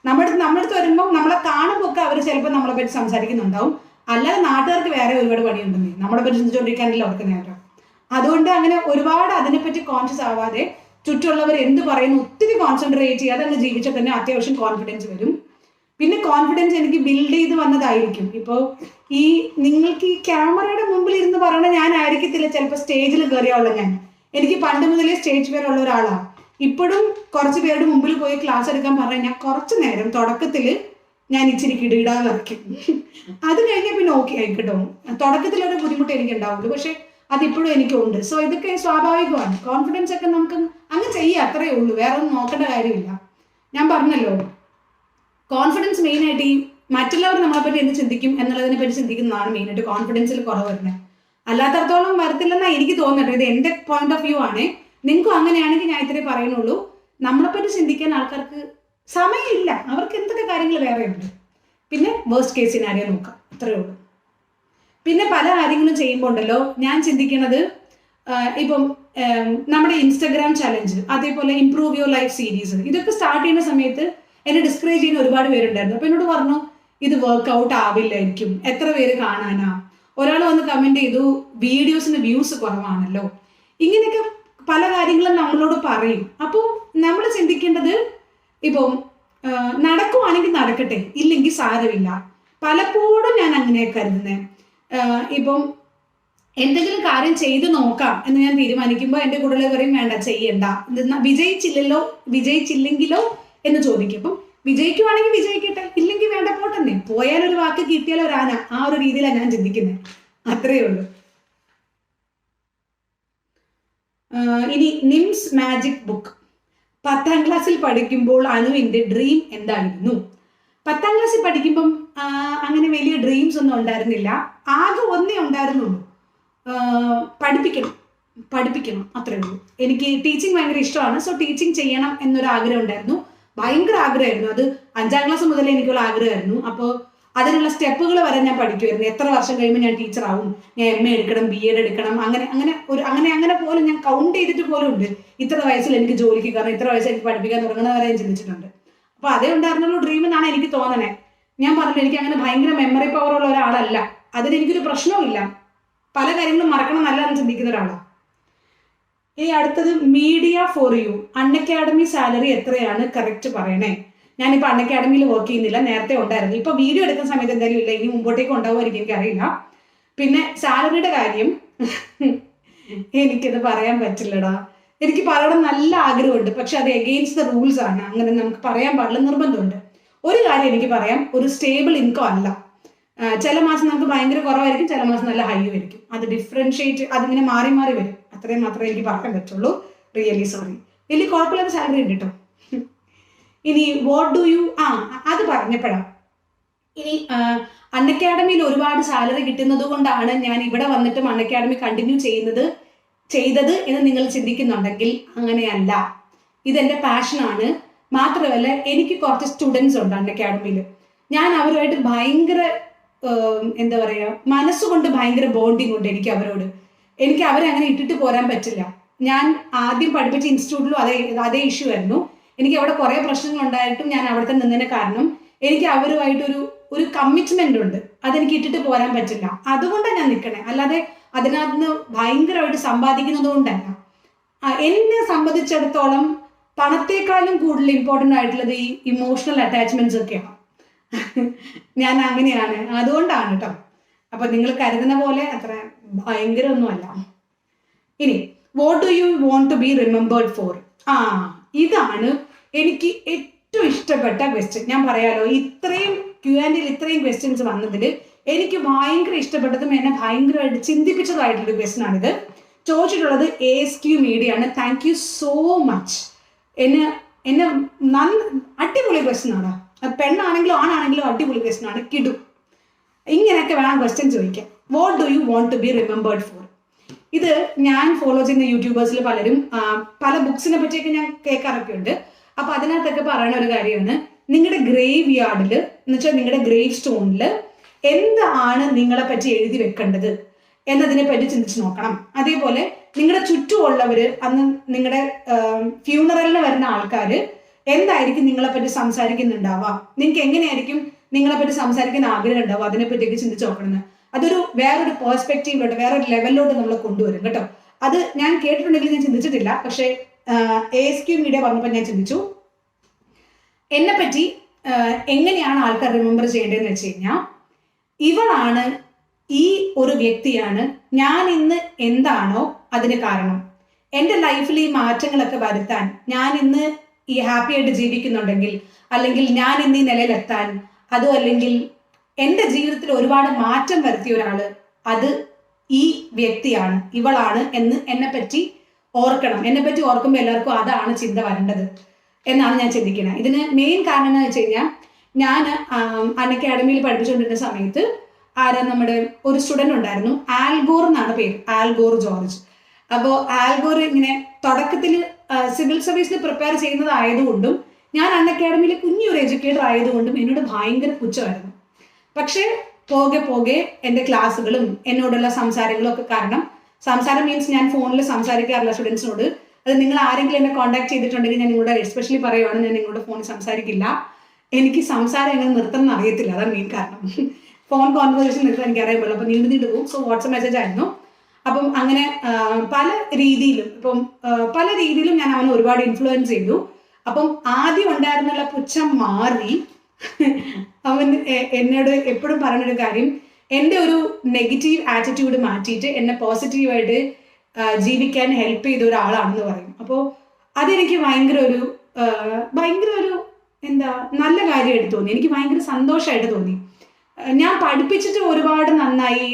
നമ്മുടെ അടുത്ത് വരുമ്പോൾ നമ്മളെ കാണുമ്പോൾ ഒക്കെ അവർ ചിലപ്പോൾ നമ്മളെ പറ്റി സംസാരിക്കുന്നുണ്ടാവും. അല്ലാതെ നാട്ടുകാർക്ക് വേറെ ഒരുപാട് പണിയുണ്ടെന്നേ, നമ്മളെ പറ്റി ചിന്തിച്ചുകൊണ്ടിരിക്കാനല്ലോ അവർക്ക് നേരം. അതുകൊണ്ട് അങ്ങനെ ഒരുപാട് അതിനെപ്പറ്റി കോൺഷ്യസ് ആവാതെ ചുറ്റുമുള്ളവർ എന്ത് പറയുന്നു ഒത്തിരി കോൺസെൻട്രേറ്റ് ചെയ്യാതെ അങ്ങ് ജീവിച്ചാൽ തന്നെ അത്യാവശ്യം കോൺഫിഡൻസ് വരും. പിന്നെ കോൺഫിഡൻസ് എനിക്ക് ബിൽഡ് ചെയ്ത് വന്നതായിരിക്കും. ഇപ്പോൾ നിങ്ങൾക്ക് ഈ ക്യാമറയുടെ മുമ്പിൽ ഇരുന്ന് പറയണ ഞാൻ ആയിരിക്കത്തില്ല ചിലപ്പോൾ സ്റ്റേജിൽ കയറിയുള്ള എനിക്ക് പണ്ട് മുതലേ സ്റ്റേജ് ഫിയർ ഉള്ള ഒരാളാണ്. ഇപ്പോഴും കുറച്ച് പേരുടെ മുമ്പിൽ പോയി ക്ലാസ് എടുക്കാൻ പറഞ്ഞാൽ ഞാൻ കുറച്ച് നേരം തുടക്കത്തിൽ ഞാൻ ഇച്ചിരി കിടിയിടാതെ വരയ്ക്കും. അത് കഴിഞ്ഞാൽ പിന്നെ ഓക്കെ ആയിക്കട്ടോ. തുടക്കത്തിലൊരു ബുദ്ധിമുട്ട് എനിക്ക് ഉണ്ടാവുള്ളൂ, പക്ഷെ അതിപ്പോഴും എനിക്കുണ്ട്. സോ ഇതൊക്കെ സ്വാഭാവികമാണ്. കോൺഫിഡൻസ് ഒക്കെ നമുക്ക് അങ്ങ് ചെയ്യാം, അത്രയേ ഉള്ളൂ. വേറെ ഒന്നും നോക്കേണ്ട കാര്യമില്ല. ഞാൻ പറഞ്ഞല്ലോ, കോൺഫിഡൻസ് മെയിനായിട്ട് ഈ മറ്റുള്ളവർ നമ്മളെപ്പറ്റി എന്ത് ചിന്തിക്കും എന്നുള്ളതിനെ പറ്റി ചിന്തിക്കുന്നതാണ് മെയിനായിട്ട് കോൺഫിഡൻസിൽ കുറവ് വരുന്നത്. അല്ലാത്തടത്തോളം വരത്തില്ലെന്നാണ് എനിക്ക് തോന്നുന്നത്. ഇത് എൻ്റെ പോയിന്റ് ഓഫ് വ്യൂ ആണ്. നിങ്ങൾക്കും അങ്ങനെയാണെങ്കിൽ ഞാൻ ഇത്രേ പറയുന്നുള്ളൂ. നമ്മളെപ്പറ്റി ചിന്തിക്കാൻ ആൾക്കാർക്ക് സമയമില്ല. അവർക്ക് എന്തൊക്കെ കാര്യങ്ങൾ വേറെയുണ്ട്. പിന്നെ വേഴ്സ്റ്റ് കേസ് സിനാരിയോ നോക്കാം, അത്രയേ ഉള്ളൂ. പിന്നെ പല കാര്യങ്ങളും ചെയ്യുമ്പോൾ ഉണ്ടല്ലോ, ഞാൻ ചിന്തിക്കുന്നത് ഇപ്പം നമ്മുടെ ഇൻസ്റ്റഗ്രാം ചലഞ്ച്, അതേപോലെ ഇംപ്രൂവ് യുവർ ലൈഫ് സീരീസ്, ഇതൊക്കെ സ്റ്റാർട്ട് ചെയ്യുന്ന സമയത്ത് എന്നെ ഡിസ്കറേജ് ചെയ്യുന്ന ഒരുപാട് പേരുണ്ടായിരുന്നു. അപ്പോൾ എന്നോട് പറഞ്ഞു ഇത് വർക്ക്ഔട്ട് ആവില്ലായിരിക്കും, എത്ര പേര് കാണാനാ, ഒരാൾ വന്ന് കമന്റ് ചെയ്തു വീഡിയോസിന് വ്യൂസ് കുറവാണല്ലോ, ഇങ്ങനെയൊക്കെ പല കാര്യങ്ങളും നമ്മളോട് പറയും. അപ്പോൾ നമ്മൾ ചിന്തിക്കേണ്ടത് ഇപ്പം നടക്കുവാണെങ്കിൽ നടക്കട്ടെ, ഇല്ലെങ്കിൽ സാരമില്ല. പലപ്പോഴും ഞാൻ അങ്ങനെ കരുതുന്നത്. ഇപ്പം എന്തെങ്കിലും കാര്യം ചെയ്തു നോക്കാം എന്ന് ഞാൻ തീരുമാനിക്കുമ്പോൾ എൻ്റെ കൂടെ പറയും വേണ്ട ചെയ്യണ്ട, വിജയിച്ചില്ലെങ്കിലോ എന്ന് ചോദിക്കും. അപ്പം വിജയിക്കുവാണെങ്കിൽ വിജയിക്കട്ടെ, ഇല്ലെങ്കിൽ വേണ്ട പോട്ടെന്നെ, പോയാൽ ഒരു വാക്ക് കിട്ടിയാൽ ഒരു ആന, ആ ഒരു രീതിയിലാണ് ഞാൻ ചിന്തിക്കുന്നത്. അത്രയേ ഉള്ളൂ. ഇനി നിംസ് മാജിക് ബുക്ക്. 10ാം ക്ലാസ്സിൽ പഠിക്കുമ്പോൾ അനുവിൻ്റെ ഡ്രീം എന്തായിരുന്നു? 10ാം ക്ലാസ്സിൽ പഠിക്കുമ്പം അങ്ങനെ വലിയ ഡ്രീംസ് ഒന്നും ഉണ്ടായിരുന്നില്ല. ആകെ ഒന്നേ ഉണ്ടായിരുന്നുള്ളൂ, പഠിപ്പിക്കണം അത്രേ ഉള്ളൂ. എനിക്ക് ടീച്ചിങ് ഭയങ്കര ഇഷ്ടമാണ്. സോ ടീച്ചിങ് ചെയ്യണം എന്നൊരു ആഗ്രഹം ഉണ്ടായിരുന്നു, ഭയങ്കര ആഗ്രഹമായിരുന്നു. അത് 5ാം ക്ലാസ് മുതലേ എനിക്കുള്ള ആഗ്രഹമായിരുന്നു. അപ്പോൾ അതിനുള്ള സ്റ്റെപ്പുകൾ വരെ ഞാൻ പഠിക്കുമായിരുന്നു. എത്ര വർഷം കഴിയുമ്പോൾ ഞാൻ ടീച്ചറാവും, ഞാൻ MA എടുക്കണം, BEd എടുക്കണം, അങ്ങനെ പോലും ഞാൻ കൗണ്ട് ചെയ്തിട്ട് പോലും ഉണ്ട്. ഇത്ര വയസ്സിൽ എനിക്ക് ജോലിക്ക് കയറണം, ഇത്ര വയസ്സിൽ എനിക്ക് പഠിപ്പിക്കാൻ തുടങ്ങുന്ന വരെ ഞാൻ ചിന്തിച്ചിട്ടുണ്ട്. അപ്പോൾ അതേ ഉണ്ടായിരുന്നുള്ളൂ ഡ്രീം എന്നാണ് എനിക്ക് തോന്നണേ. ഞാൻ പറഞ്ഞു എനിക്ക് അങ്ങനെ ഭയങ്കര മെമ്മറി പവർ ഉള്ള ഒരാളല്ല, അതിനെനിക്കൊരു പ്രശ്നവും ഇല്ല, പല കാര്യങ്ങളും മറക്കണം നല്ലതെന്ന് ചിന്തിക്കുന്ന ഒരാളാണ്. ഇനി അടുത്തത് media for you. Unacademy salary എത്രയാണ് കറക്റ്റ് പറയണേ? ഞാനിപ്പോൾ അൺഅക്കാഡമിയിൽ വർക്ക് ചെയ്യുന്നില്ല, നേരത്തെ ഉണ്ടായിരുന്നു. ഇപ്പോൾ വീഡിയോ എടുക്കുന്ന സമയത്ത് എന്തായാലും ഇല്ല, ഇനി മുമ്പോട്ടേക്ക് ഉണ്ടാവുമായിരിക്കും, എനിക്കറിയില്ല. പിന്നെ സാലറിയുടെ കാര്യം എനിക്കത് പറയാൻ പറ്റില്ലടാ. എനിക്ക് പറയണം നല്ല ആഗ്രഹമുണ്ട്, പക്ഷെ അത് എഗെയിൻസ്റ്റ് ദ റൂൾസ് ആണ്, അങ്ങനെ നമുക്ക് പറയാൻ പാടില്ല, നിർബന്ധമുണ്ട്. ഒരു കാര്യം എനിക്ക് പറയാം, ഒരു സ്റ്റേബിൾ ഇൻകം അല്ല. ചില മാസം നമുക്ക് ഭയങ്കര കുറവായിരിക്കും, ചില മാസം നല്ല ഹൈ ആയിരിക്കും. അത് ഡിഫറൻഷിയേറ്റ്, അതിങ്ങനെ മാറി മാറി വരും. അത്രയും മാത്രമേ എനിക്ക് പറയാൻ പറ്റുള്ളൂ. Really sorry. വലിയ കുഴപ്പമില്ലാത്ത സാലറി ഉണ്ട് കേട്ടോ. ഇനി വാട്ട് ഡു യു, അത് പറഞ്ഞപ്പോഴാണ്. ഇനി അൺഅക്കാഡമിയിൽ ഒരുപാട് സാലറി കിട്ടുന്നത് കൊണ്ടാണ് ഞാൻ ഇവിടെ വന്നിട്ടും അൺഅക്കാഡമി കണ്ടിന്യൂ ചെയ്തത് എന്ന് നിങ്ങൾ ചിന്തിക്കുന്നുണ്ടെങ്കിൽ അങ്ങനെയല്ല. ഇതെൻ്റെ പാഷനാണ്. മാത്രമല്ല എനിക്ക് കുറച്ച് സ്റ്റുഡൻസ് ഉണ്ട് അൺഅക്കാഡമിയിൽ. ഞാൻ അവരുമായിട്ട് ഭയങ്കര എന്താ പറയുക, മനസ്സുകൊണ്ട് ഭയങ്കര ബോണ്ടിങ് ഉണ്ട് എനിക്ക് അവരോട്. എനിക്ക് അവരെ അങ്ങനെ ഇട്ടിട്ട് പോരാൻ പറ്റില്ല. ഞാൻ ആദ്യം പഠിപ്പിച്ച ഇൻസ്റ്റിറ്റ്യൂട്ടിലും അതേ ഇഷ്യൂ ആയിരുന്നു. എനിക്ക് അവിടെ കുറേ പ്രശ്നങ്ങൾ ഉണ്ടായിട്ടും ഞാൻ അവിടുത്തെ നിന്നതിന് കാരണം എനിക്ക് അവരുമായിട്ടൊരു കമ്മിറ്റ്മെന്റ് ഉണ്ട്, അതെനിക്ക് ഇട്ടിട്ട് പോരാൻ പറ്റില്ല. അതുകൊണ്ടാണ് ഞാൻ നിൽക്കണേ, അല്ലാതെ അതിനകത്ത് നിന്ന് ഭയങ്കരമായിട്ട് സമ്പാദിക്കുന്നത് കൊണ്ടല്ല. എന്നെ സംബന്ധിച്ചിടത്തോളം പണത്തെക്കാളും കൂടുതൽ ഇമ്പോർട്ടൻ്റ് ആയിട്ടുള്ളത് ഈ ഇമോഷണൽ അറ്റാച്ച്മെന്റ്സ് ഒക്കെയാണ്. ഞാൻ അങ്ങനെയാണ്, അതുകൊണ്ടാണ് കേട്ടോ. അപ്പൊ നിങ്ങൾ കരുതുന്ന പോലെ അത്ര ഭയങ്കരമൊന്നുമല്ല. ഇനി what do you want to be remembered for? ഇതാണ് എനിക്ക് ഏറ്റവും ഇഷ്ടപ്പെട്ട ക്വസ്റ്റ്യൻ. ഞാൻ പറയാലോ, ഇത്രയും Q&Aയിൽ ഇത്രയും ക്വസ്റ്റ്യൻസ് വന്നതിൽ എനിക്ക് ഭയങ്കര ഇഷ്ടപ്പെട്ടതും എന്നെ ഭയങ്കരമായിട്ട് ചിന്തിപ്പിച്ചതായിട്ടുള്ളൊരു ക്വസ്റ്റ്യൻ ആണിത്. ചോദിച്ചിട്ടുള്ളത് ASQ മീഡിയ ആണ്. Thank you so much. എന്നെ അടിപൊളി ക്വസ്റ്റ്യൻ ആണ്. പെണ്ണാണെങ്കിലും ആണാണെങ്കിലും അടിപൊളി ക്വസ്റ്റ്യൻ ആണ്. കിടും. ഇങ്ങനെയൊക്കെ വേണം ക്വസ്റ്റ്യൻ ചോദിക്കാൻ. What do you want to be remembered for? ഇത് ഞാൻ ഫോളോ ചെയ്യുന്ന യൂട്യൂബേഴ്സിൽ പലരും പല ബുക്സിനെ പറ്റിയൊക്കെ ഞാൻ കേൾക്കാറൊക്കെ ഉണ്ട്. അപ്പൊ അതിനകത്തൊക്കെ പറയുന്ന ഒരു കാര്യമാണ്, നിങ്ങളുടെ ഗ്രേവ് യാർഡിൽ എന്ന് വെച്ചാൽ നിങ്ങളുടെ ഗ്രേവ് സ്റ്റോണിൽ എന്താണ് നിങ്ങളെ പറ്റി എഴുതി വെക്കേണ്ടത് എന്നതിനെ പറ്റി ചിന്തിച്ച് നോക്കണം. അതേപോലെ നിങ്ങളുടെ ചുറ്റുമുള്ളവര്, അന്ന് നിങ്ങളുടെ ഫ്യൂണറലിന് വരുന്ന ആൾക്കാർ എന്തായിരിക്കും നിങ്ങളെ പറ്റി സംസാരിക്കുന്നുണ്ടാവുക, നിങ്ങൾക്ക് എങ്ങനെയായിരിക്കും നിങ്ങളെ പറ്റി സംസാരിക്കാൻ ആഗ്രഹം ഉണ്ടാവും, അതിനെപ്പറ്റിയൊക്കെ ചിന്തിച്ച് നോക്കണം. അതൊരു വേറൊരു പേഴ്സ്പെക്റ്റീവിലോട്ട്, വേറൊരു ലെവലിലോട്ട് നമ്മൾ കൊണ്ടുവരും കേട്ടോ. അത് ഞാൻ കേട്ടിട്ടുണ്ടെങ്കിൽ ഞാൻ ചിന്തിച്ചിട്ടില്ല, പക്ഷേ ASQ മീഡിയ പറഞ്ഞപ്പോൾ ഞാൻ ചിന്തിച്ചു. എന്നെപ്പറ്റി എങ്ങനെയാണ് ആൾക്കാർ റിമെമ്പർ ചെയ്യേണ്ടതെന്ന് വെച്ച് കഴിഞ്ഞാൽ, ഇവളാണ്, ഈ ഒരു വ്യക്തിയാണ്, ഞാൻ ഇന്ന് എന്താണോ അതിന് കാരണം. എൻ്റെ ലൈഫിൽ ഈ മാറ്റങ്ങളൊക്കെ വരുത്താൻ, ഞാൻ ഇന്ന് ഈ ഹാപ്പി ആയിട്ട് ജീവിക്കുന്നുണ്ടെങ്കിൽ, അല്ലെങ്കിൽ ഞാൻ ഇന്ന് ഈ നിലയിലെത്താൻ, അതും അല്ലെങ്കിൽ എൻ്റെ ജീവിതത്തിൽ ഒരുപാട് മാറ്റം വരുത്തിയ ഒരാള്, അത് ഈ വ്യക്തിയാണ്, ഇവളാണ് എന്ന് എന്നെപ്പറ്റി ഓർക്കണം. എന്നെപ്പറ്റി ഓർക്കുമ്പോൾ എല്ലാവർക്കും അതാണ് ചിന്ത വരേണ്ടത് എന്നാണ് ഞാൻ ചിന്തിക്കുന്നത്. ഇതിന് മെയിൻ കാരണം എന്ന് വെച്ച് കഴിഞ്ഞാൽ, ഞാൻ അൺഅക്കാഡമിയിൽ പഠിപ്പിച്ചുകൊണ്ടിരുന്ന സമയത്ത് നമ്മുടെ ഒരു സ്റ്റുഡൻ്റ് ഉണ്ടായിരുന്നു, ആൽഗോർ എന്നാണ് പേര്, ആൽഗോർ ജോർജ്. അപ്പോൾ ആൽഗോർ ഇങ്ങനെ തുടക്കത്തിൽ സിവിൽ സർവീസിന് പ്രിപ്പയർ ചെയ്യുന്നതായതുകൊണ്ടും ഞാൻ അൺഅക്കാഡമിയിൽ കുഞ്ഞൊരു എഡ്യൂക്കേറ്റർ ആയതുകൊണ്ടും എന്നോട് ഭയങ്കര പുച്ഛമായിരുന്നു. പക്ഷേ പോകെ എൻ്റെ ക്ലാസ്സുകളും എന്നോടുള്ള സംസാരങ്ങളും ഒക്കെ കാരണം, സംസാരം മീൻസ് ഞാൻ ഫോണിൽ സംസാരിക്കാറില്ല സ്റ്റുഡൻസിനോട്. അത് നിങ്ങൾ ആരെങ്കിലും എന്നെ കോൺടാക്ട് ചെയ്തിട്ടുണ്ടെങ്കിൽ ഞാൻ നിങ്ങളുടെ എസ്പെഷ്യലി പറയുവാണ്, ഞാൻ നിങ്ങളുടെ ഫോണിൽ സംസാരിക്കില്ല. എനിക്ക് സംസാരം എങ്ങനെ നിർത്തണം എന്ന് അറിയത്തില്ല, അതാണ് മെയിൻ കാരണം. ഫോൺ കോൺവെർസേഷൻ നിർത്താൻ എനിക്ക് അറിയാൻ പറ്റില്ല, അപ്പം നീണ്ടു പോകും. സോ വാട്സപ്പ് മെസ്സേജ് ആയിരുന്നു. അപ്പം അങ്ങനെ പല രീതിയിലും ഞാൻ അവനെ ഒരുപാട് ഇൻഫ്ലുവൻസ് ചെയ്തു. അപ്പം ആദ്യം ഉണ്ടായിരുന്നുള്ള പുച്ഛം മാറി അവൻ എന്നോട് എപ്പോഴും പറഞ്ഞൊരു കാര്യം, എൻ്റെ ഒരു നെഗറ്റീവ് ആറ്റിറ്റ്യൂഡ് മാറ്റിയിട്ട് എന്നെ പോസിറ്റീവായിട്ട് ജീവിക്കാൻ ഹെൽപ്പ് ചെയ്ത ഒരാളാണെന്ന് പറയും. അപ്പോൾ അതെനിക്ക് ഭയങ്കര ഒരു എന്താ നല്ല കാര്യമായിട്ട് തോന്നി. എനിക്ക് ഭയങ്കര സന്തോഷമായിട്ട് തോന്നി. ഞാൻ പഠിപ്പിച്ചിട്ട് ഒരുപാട് നന്നായി,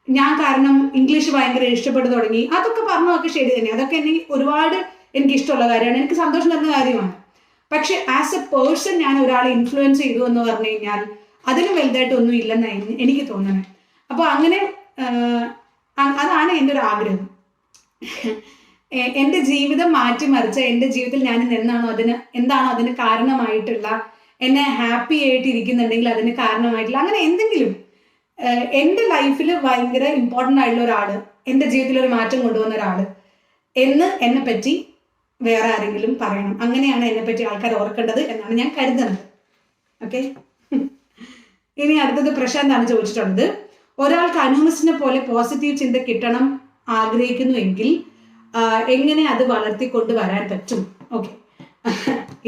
ഞാൻ കാരണം ഇംഗ്ലീഷ് ഭയങ്കര ഇഷ്ടപ്പെട്ടു തുടങ്ങി, അതൊക്കെ പറഞ്ഞതൊക്കെ ശരി തന്നെ. അതൊക്കെ ഒരുപാട് എനിക്ക് ഇഷ്ടമുള്ള കാര്യമാണ്, എനിക്ക് സന്തോഷം തരുന്ന കാര്യമാണ്. പക്ഷെ ആസ് എ പേഴ്സൺ ഞാൻ ഒരാളെ ഇൻഫ്ലുവൻസ് ചെയ്തു എന്ന് പറഞ്ഞു കഴിഞ്ഞാൽ അതിന് വലുതായിട്ടൊന്നും ഇല്ലെന്നാണ് എനിക്ക് തോന്നുന്നത്. അപ്പോൾ അങ്ങനെ അതാണ് എൻ്റെ ഒരു ആഗ്രഹം. എൻ്റെ ജീവിതം മാറ്റിമറിച്ച, എൻ്റെ ജീവിതത്തിൽ ഞാൻ എന്താണോ അതിന് കാരണമായിട്ടുള്ള, എന്നെ ഹാപ്പി ആയിട്ട് ഇരിക്കുന്നുണ്ടെങ്കിൽ അതിന് കാരണമായിട്ടുള്ള അങ്ങനെ എന്തെങ്കിലും എൻ്റെ ലൈഫിൽ ഭയങ്കര ഇമ്പോർട്ടൻ്റ് ആയിട്ടുള്ള ഒരാൾ, എൻ്റെ ജീവിതത്തിൽ ഒരു മാറ്റം കൊണ്ടുവന്ന ഒരാൾ എന്ന് എന്നെ പറ്റി വേറെ ആരെങ്കിലും പറയണം. അങ്ങനെയാണ് എന്നെപ്പറ്റി ആൾക്കാർ ഓർക്കേണ്ടത് എന്നാണ് ഞാൻ കരുതുന്നത്. ഓക്കെ, ഇനി അടുത്തത് പ്രശാന്താണ് ചോദിച്ചിട്ടുള്ളത്. ഒരാൾക്ക് അനൂമിസിനെ പോലെ പോസിറ്റീവ് ചിന്ത കിട്ടണം ആഗ്രഹിക്കുന്നുവെങ്കിൽ എങ്ങനെ അത് വളർത്തിക്കൊണ്ട് വരാൻ പറ്റും? ഓക്കെ,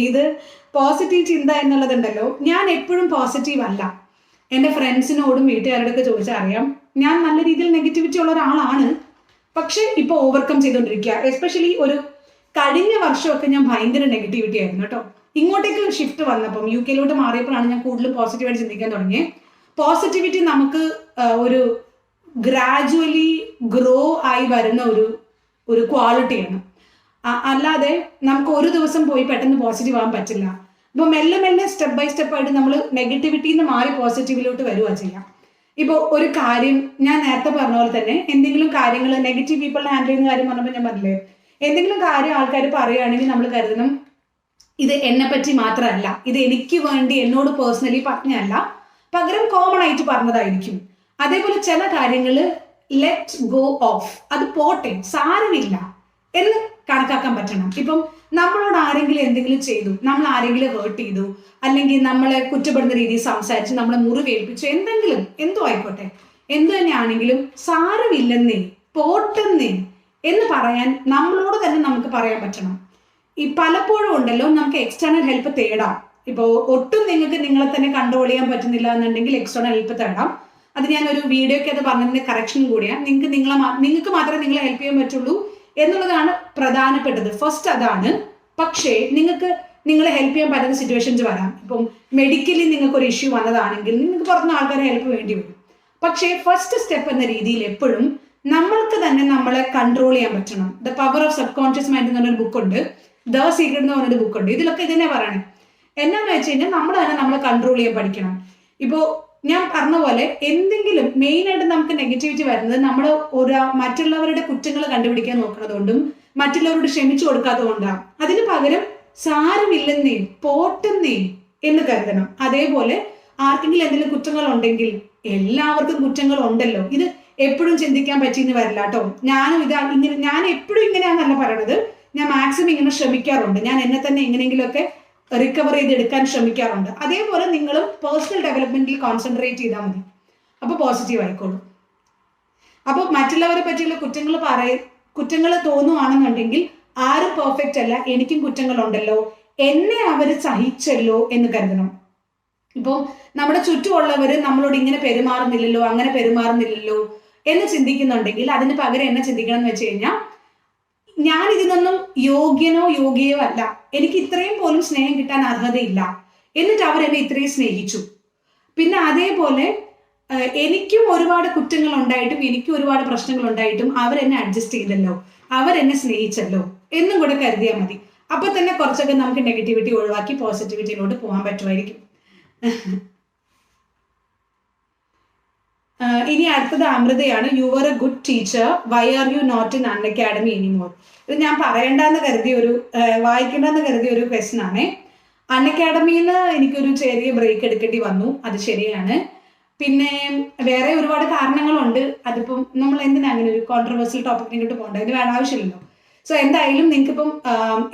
ഇത് പോസിറ്റീവ് ചിന്ത എന്നുള്ളതുണ്ടല്ലോ, ഞാൻ എപ്പോഴും പോസിറ്റീവ് അല്ല. എൻ്റെ ഫ്രണ്ട്സിനോടും വീട്ടുകാരോടൊക്കെ ചോദിച്ചാൽ അറിയാം, ഞാൻ നല്ല രീതിയിൽ നെഗറ്റിവിറ്റി ഉള്ള ഒരാളാണ്. പക്ഷെ ഇപ്പോൾ ഓവർകം ചെയ്തുകൊണ്ടിരിക്കുക. എസ്പെഷ്യലി കഴിഞ്ഞ വർഷമൊക്കെ ഞാൻ ഭയങ്കര നെഗറ്റിവിറ്റി ആയിരുന്നു കേട്ടോ. ഇങ്ങോട്ടേക്ക് ഷിഫ്റ്റ് വന്നപ്പം, UK മാറിയപ്പോഴാണ് ഞാൻ കൂടുതൽ പോസിറ്റീവായിട്ട് ചിന്തിക്കാൻ തുടങ്ങിയത്. പോസിറ്റിവിറ്റി നമുക്ക് ഒരു ഗ്രാജുവലി ഗ്രോ ആയി വരുന്ന ഒരു ക്വാളിറ്റിയാണ്. അല്ലാതെ നമുക്ക് ഒരു ദിവസം പോയി പെട്ടെന്ന് പോസിറ്റീവ് ആകാൻ പറ്റില്ല. ഇപ്പോൾ മെല്ലെ സ്റ്റെപ്പ് ബൈ സ്റ്റെപ്പ് ആയിട്ട് നമ്മൾ നെഗറ്റിവിറ്റിയിൽ നിന്ന് മാറി പോസിറ്റീവിലോട്ട് വരിക ചെയ്യാം. ഇപ്പോൾ ഒരു കാര്യം ഞാൻ നേരത്തെ പറഞ്ഞ പോലെ തന്നെ, എന്തെങ്കിലും കാര്യങ്ങൾ നെഗറ്റീവ് പീപ്പിളിനെ ഹാൻഡിൽ ചെയ്യുന്ന കാര്യം പറഞ്ഞപ്പോൾ ഞാൻ പറഞ്ഞില്ലേ, എന്തെങ്കിലും കാര്യം ആൾക്കാർ പറയുകയാണെങ്കിൽ നമ്മൾ കരുതണം ഇത് എന്നെ പറ്റി മാത്രമല്ല, ഇത് എനിക്ക് വേണ്ടി എന്നോട് പേഴ്സണലി പറഞ്ഞല്ല, പകരം കോമൺ ആയിട്ട് പറഞ്ഞതായിരിക്കും. അതേപോലെ ചില കാര്യങ്ങൾ ലെറ്റ് ഗോ ഓഫ്, അത് പോട്ടെ, സാരമില്ല എന്ന് കണക്കാക്കാൻ പറ്റണം. ഇപ്പം നമ്മളോട് ആരെങ്കിലും എന്തെങ്കിലും ചെയ്തു, നമ്മൾ ആരെങ്കിലും ഹേർട്ട് ചെയ്തു, അല്ലെങ്കിൽ നമ്മളെ കുറ്റപ്പെടുന്ന രീതിയിൽ സംസാരിച്ച് നമ്മളെ മുറിവേൽപ്പിച്ചു, എന്തോ ആയിക്കോട്ടെ, എന്തു തന്നെയാണെങ്കിലും സാരമില്ലെന്നേ, പോട്ടെന്നേ എന്ന് പറയാൻ നമ്മളോട് തന്നെ നമുക്ക് പറയാൻ പറ്റണം. ഈ പലപ്പോഴും ഉണ്ടല്ലോ നമുക്ക് എക്സ്റ്റേണൽ ഹെൽപ്പ് തേടാം. ഇപ്പോൾ ഒട്ടും നിങ്ങൾക്ക് നിങ്ങളെ തന്നെ കൺട്രോൾ ചെയ്യാൻ പറ്റുന്നില്ല എന്നുണ്ടെങ്കിൽ എക്സ്റ്റേണൽ ഹെൽപ്പ് തേടാം. അത് ഞാനൊരു വീഡിയോയ്ക്ക് അത് പറഞ്ഞതിന്റെ കറക്ഷൻ കൂടിയാണ്. നിങ്ങൾക്ക് മാത്രമേ നിങ്ങളെ ഹെൽപ്പ് ചെയ്യാൻ പറ്റുള്ളൂ എന്നുള്ളതാണ് പ്രധാനപ്പെട്ടത്. ഫസ്റ്റ് അതാണ്. പക്ഷേ നിങ്ങളെ ഹെൽപ്പ് ചെയ്യാൻ പറ്റുന്ന സിറ്റുവേഷൻസ് വരാം. ഇപ്പം മെഡിക്കലി നിങ്ങൾക്ക് ഒരു ഇഷ്യൂ വന്നതാണെങ്കിൽ നിങ്ങൾക്ക് പുറത്തുനിന്ന് ആൾക്കാരെ ഹെൽപ്പ് വേണ്ടി വരും. പക്ഷേ ഫസ്റ്റ് സ്റ്റെപ്പ് എന്ന രീതിയിൽ എപ്പോഴും നമ്മൾക്ക് തന്നെ നമ്മളെ കൺട്രോൾ ചെയ്യാൻ പറ്റണം. The power of sub conscious mind എന്ന് പറഞ്ഞൊരു ബുക്കുണ്ട്, ദ സീക്രട്ട് എന്ന് പറഞ്ഞൊരു ബുക്കുണ്ട്. ഇതിലൊക്കെ ഇതന്നെ പറയണേ. എന്നാന്ന് വെച്ച് കഴിഞ്ഞാൽ നമ്മൾ തന്നെ നമ്മളെ കൺട്രോൾ ചെയ്യാൻ പഠിക്കണം. ഇപ്പോൾ ഞാൻ പറഞ്ഞ പോലെ എന്തെങ്കിലും മെയിനായിട്ട് നമുക്ക് നെഗറ്റിവിറ്റി വരുന്നത് നമ്മൾ മറ്റുള്ളവരുടെ കുറ്റങ്ങൾ കണ്ടുപിടിക്കാൻ നോക്കുന്നതുകൊണ്ടും മറ്റുള്ളവരോട് ക്ഷമിച്ചു കൊടുക്കാത്തത് കൊണ്ടാണ്. അതിന് പകരം സാരമില്ലെന്നേ, പോട്ടെന്നേ എന്ന് കരുതണം. അതേപോലെ ആർക്കെങ്കിലും എന്തെങ്കിലും കുറ്റങ്ങൾ ഉണ്ടെങ്കിൽ, എല്ലാവർക്കും കുറ്റങ്ങൾ ഉണ്ടല്ലോ, ഇത് എപ്പോഴും ചിന്തിക്കാൻ പറ്റിയെന്ന് വരില്ല കേട്ടോ. ഞാൻ എപ്പോഴും ഇങ്ങനെയാണെന്നല്ല പറയണത്, ഞാൻ മാക്സിമം ഇങ്ങനെ ശ്രമിക്കാറുണ്ട്. ഞാൻ എന്നെ തന്നെ എങ്ങനെയെങ്കിലുമൊക്കെ റിക്കവർ ചെയ്തെടുക്കാൻ ശ്രമിക്കാറുണ്ട്. അതേപോലെ നിങ്ങളും പേഴ്സണൽ ഡെവലപ്മെന്റിൽ കോൺസെൻട്രേറ്റ് ചെയ്താൽ മതി, അപ്പോൾ പോസിറ്റീവ് ആയിക്കോളും. അപ്പോൾ മറ്റുള്ളവരെ പറ്റിയുള്ള കുറ്റങ്ങൾ തോന്നുവാണെന്നുണ്ടെങ്കിൽ ആരും പെർഫെക്റ്റ് അല്ല, എനിക്കും കുറ്റങ്ങളുണ്ടല്ലോ, എന്നെ അവർ സഹിച്ചല്ലോ എന്ന് കരുതണം. ഇപ്പോൾ നമ്മുടെ ചുറ്റുമുള്ളവർ നമ്മളോട് ഇങ്ങനെ പെരുമാറുന്നില്ലല്ലോ, അങ്ങനെ പെരുമാറുന്നില്ലല്ലോ എന്ന് ചിന്തിക്കുന്നുണ്ടെങ്കിൽ അതിന് പകരം എന്നെ ചിന്തിക്കണം എന്ന് വെച്ച് കഴിഞ്ഞാൽ, ഞാൻ ഇതിനൊന്നും യോഗ്യയോ അല്ല, എനിക്ക് ഇത്രയും പോലും സ്നേഹം കിട്ടാൻ അർഹതയില്ല, എന്നിട്ട് അവരെന്നെ ഇത്രയും സ്നേഹിച്ചു. പിന്നെ അതേപോലെ എനിക്കും ഒരുപാട് കുറ്റങ്ങൾ ഉണ്ടായിട്ടും എനിക്കും ഒരുപാട് പ്രശ്നങ്ങൾ ഉണ്ടായിട്ടും അവരെന്നെ അഡ്ജസ്റ്റ് ചെയ്തല്ലോ, അവരെന്നെ സ്നേഹിച്ചല്ലോ എന്നും കൂടെ കരുതിയാൽ മതി. അപ്പൊ തന്നെ കുറച്ചൊക്കെ നമുക്ക് നെഗറ്റിവിറ്റി ഒഴിവാക്കി പോസിറ്റിവിറ്റിയിലോട്ട് പോകാൻ പറ്റുമായിരിക്കും. ഇനി അടുത്തത് അമൃതയാണ്. You are a good teacher, why are you not in Unacademy anymore? ഇത് ഞാൻ വായിക്കേണ്ടെന്ന് കരുതിയ ഒരു ക്വസ്റ്റ്യൻ ആണ്. അൺഅക്കാഡമിയിൽ നിന്ന് എനിക്കൊരു ചെറിയ ബ്രേക്ക് എടുക്കേണ്ടി വന്നു, അത് ശരിയാണ്. പിന്നെ വേറെ ഒരുപാട് കാരണങ്ങളുണ്ട്. അതിപ്പം നമ്മൾ എന്തിനാ അങ്ങനെ ഒരു കോൺട്രവേഴ്സ്യൽ ടോപ്പിക്കിലോട്ട് പോകേണ്ടത്, അതിന് വേണ്ട ആവശ്യമില്ലല്ലോ. സോ എന്തായാലും നിങ്ങൾക്കിപ്പം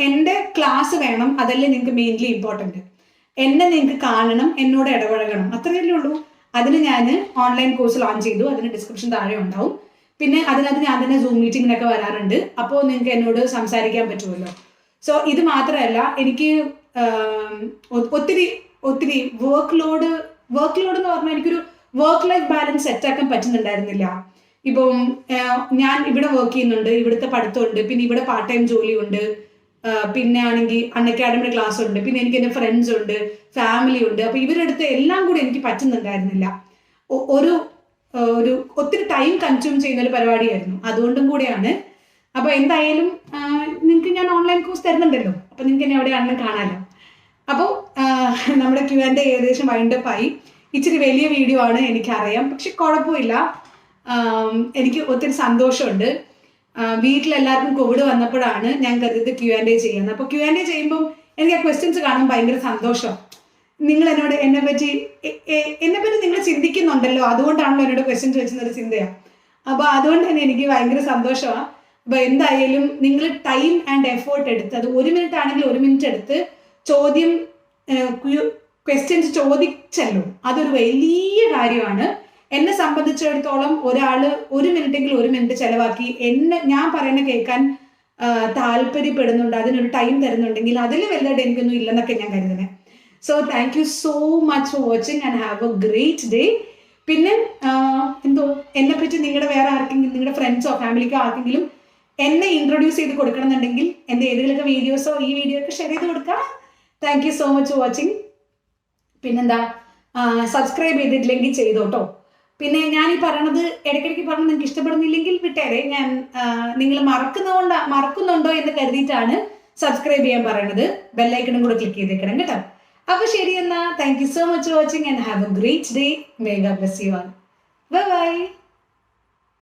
എൻ്റെ ക്ലാസ് വേണം, അതല്ലേ നിങ്ങൾക്ക് മെയിൻലി ഇമ്പോർട്ടൻറ്റ്. എന്നെ നിങ്ങൾക്ക് കാണണം, എന്നോട് ഇടപഴകണം, അത്രയല്ലേ ഉള്ളൂ. അതിന് ഞാൻ ഓൺലൈൻ കോഴ്സ് ലോഞ്ച് ചെയ്തു. അതിന് ഡിസ്ക്രിപ്ഷൻ താഴെ ഉണ്ടാവും. പിന്നെ അതിനകത്ത് ഞാൻ തന്നെ സൂം മീറ്റിങ്ങിനൊക്കെ വരാറുണ്ട്. അപ്പോൾ നിങ്ങൾക്ക് എന്നോട് സംസാരിക്കാൻ പറ്റുമല്ലോ. സോ ഇത് മാത്രമല്ല, എനിക്ക് ഒത്തിരി ഒത്തിരി വർക്ക് ലോഡ് എന്ന് പറഞ്ഞാൽ എനിക്കൊരു വർക്ക് ലൈഫ് ബാലൻസ് സെറ്റാക്കാൻ പറ്റുന്നുണ്ടായിരുന്നില്ല. ഇപ്പം ഞാൻ ഇവിടെ വർക്ക് ചെയ്യുന്നുണ്ട്, ഇവിടുത്തെ പഠിത്തമുണ്ട്, പിന്നെ ഇവിടെ പാർട്ട് ടൈം ജോലിയുണ്ട്, പിന്നെ ആണെങ്കിൽ അൺഅക്കാഡമിക് ക്ലാസ് ഉണ്ട്, പിന്നെ എനിക്ക് എൻ്റെ ഫ്രണ്ട്സ് ഉണ്ട്, ഫാമിലി ഉണ്ട്. അപ്പോൾ ഇവരുടെ അടുത്ത് എല്ലാം കൂടി എനിക്ക് പറ്റുന്നുണ്ടായിരുന്നില്ല. ഒരു ഒരു ഒത്തിരി ടൈം കൺസ്യൂം ചെയ്യുന്ന ഒരു പരിപാടിയായിരുന്നു. അതുകൊണ്ടും കൂടെയാണ്. അപ്പോൾ എന്തായാലും നിങ്ങൾക്ക് ഞാൻ ഓൺലൈൻ കോഴ്സ് തരുന്നുണ്ടല്ലോ, അപ്പോൾ നിങ്ങൾക്ക് എന്നെ എവിടെയാണെങ്കിലും കാണാമല്ലോ. അപ്പോൾ നമ്മുടെ Q&A ഏകദേശം വൈൻഡപ്പ് ആയി. ഇച്ചിരി വലിയ വീഡിയോ ആണ് എനിക്കറിയാം, പക്ഷെ കുഴപ്പമില്ല. എനിക്ക് ഒത്തിരി സന്തോഷമുണ്ട്. വീട്ടിലെല്ലാവർക്കും കോവിഡ് വന്നപ്പോഴാണ് ഞാൻ കരുതി Q&A ചെയ്യുന്നത്. അപ്പോൾ Q&A ചെയ്യുമ്പം എനിക്ക് ആ ക്വസ്റ്റ്യൻസ് കാണുമ്പോൾ ഭയങ്കര സന്തോഷം. നിങ്ങൾ എന്നോട് എന്നെപ്പറ്റി നിങ്ങൾ ചിന്തിക്കുന്നുണ്ടല്ലോ, അതുകൊണ്ടാണല്ലോ എന്നോട് ക്വസ്റ്റ്യൻ ചോദിച്ചൊരു ചിന്തയാണ്. അപ്പോൾ അതുകൊണ്ട് തന്നെ എനിക്ക് ഭയങ്കര സന്തോഷമാണ്. അപ്പോൾ എന്തായാലും നിങ്ങൾ ടൈം ആൻഡ് എഫേർട്ട് എടുത്ത്, അത് 1 മിനിറ്റ് ആണെങ്കിൽ 1 മിനിറ്റ് എടുത്ത് ക്വസ്റ്റ്യൻസ് ചോദിച്ചല്ലോ, അതൊരു വലിയ കാര്യമാണ്. എന്നെ സംബന്ധിച്ചിടത്തോളം ഒരാൾ 1 മിനിറ്റെങ്കിൽ 1 മിനിറ്റ് ചിലവാക്കി ഞാൻ പറയുന്ന കേൾക്കാൻ താല്പര്യപ്പെടുന്നുണ്ട്, അതിനൊരു ടൈം തരുന്നുണ്ടെങ്കിൽ അതിൽ വലുതായിട്ട് എനിക്കൊന്നും ഇല്ലെന്നൊക്കെ ഞാൻ കരുതുന്നത്. So thank you so much for watching and have A great day. പിന്നെ എന്നെപ്പറ്റി നിങ്ങളുടെ വേറെ ആർക്കെങ്കിലും, നിങ്ങളുടെ ഫ്രണ്ട്സോ ഫാമിലിക്കോ ആർക്കെങ്കിലും എന്നെ ഇൻട്രൊഡ്യൂസ് ചെയ്ത് കൊടുക്കണമെന്നുണ്ടെങ്കിൽ എൻ്റെ ഏതെങ്കിലുമൊക്കെ വീഡിയോസോ ഈ വീഡിയോ ഒക്കെ ഷെയർ ചെയ്ത് കൊടുക്കാം. Thank you so much for watching. പിന്നെന്താ, സബ്സ്ക്രൈബ് ചെയ്തിട്ടില്ലെങ്കിൽ ചെയ്തോട്ടോ. പിന്നെ ഞാൻ ഈ പറയണത് ഇടയ്ക്കിടയ്ക്ക് പറഞ്ഞ് നിങ്ങൾക്ക് ഇഷ്ടപ്പെടുന്നില്ലെങ്കിൽ വിട്ടേരെ. ഞാൻ നിങ്ങൾ മറക്കുന്നുണ്ടോ എന്ന് കരുതിയിട്ടാണ് സബ്സ്ക്രൈബ് ചെയ്യാൻ പറയണത്. ബെല്ലൈക്കണും കൂടെ ക്ലിക്ക് ചെയ്തേക്കണം കേട്ടോ. അപ്പോൾ ശരി എന്നാ, thank you so much for watching and have A great day. May God bless you all. Bye bye.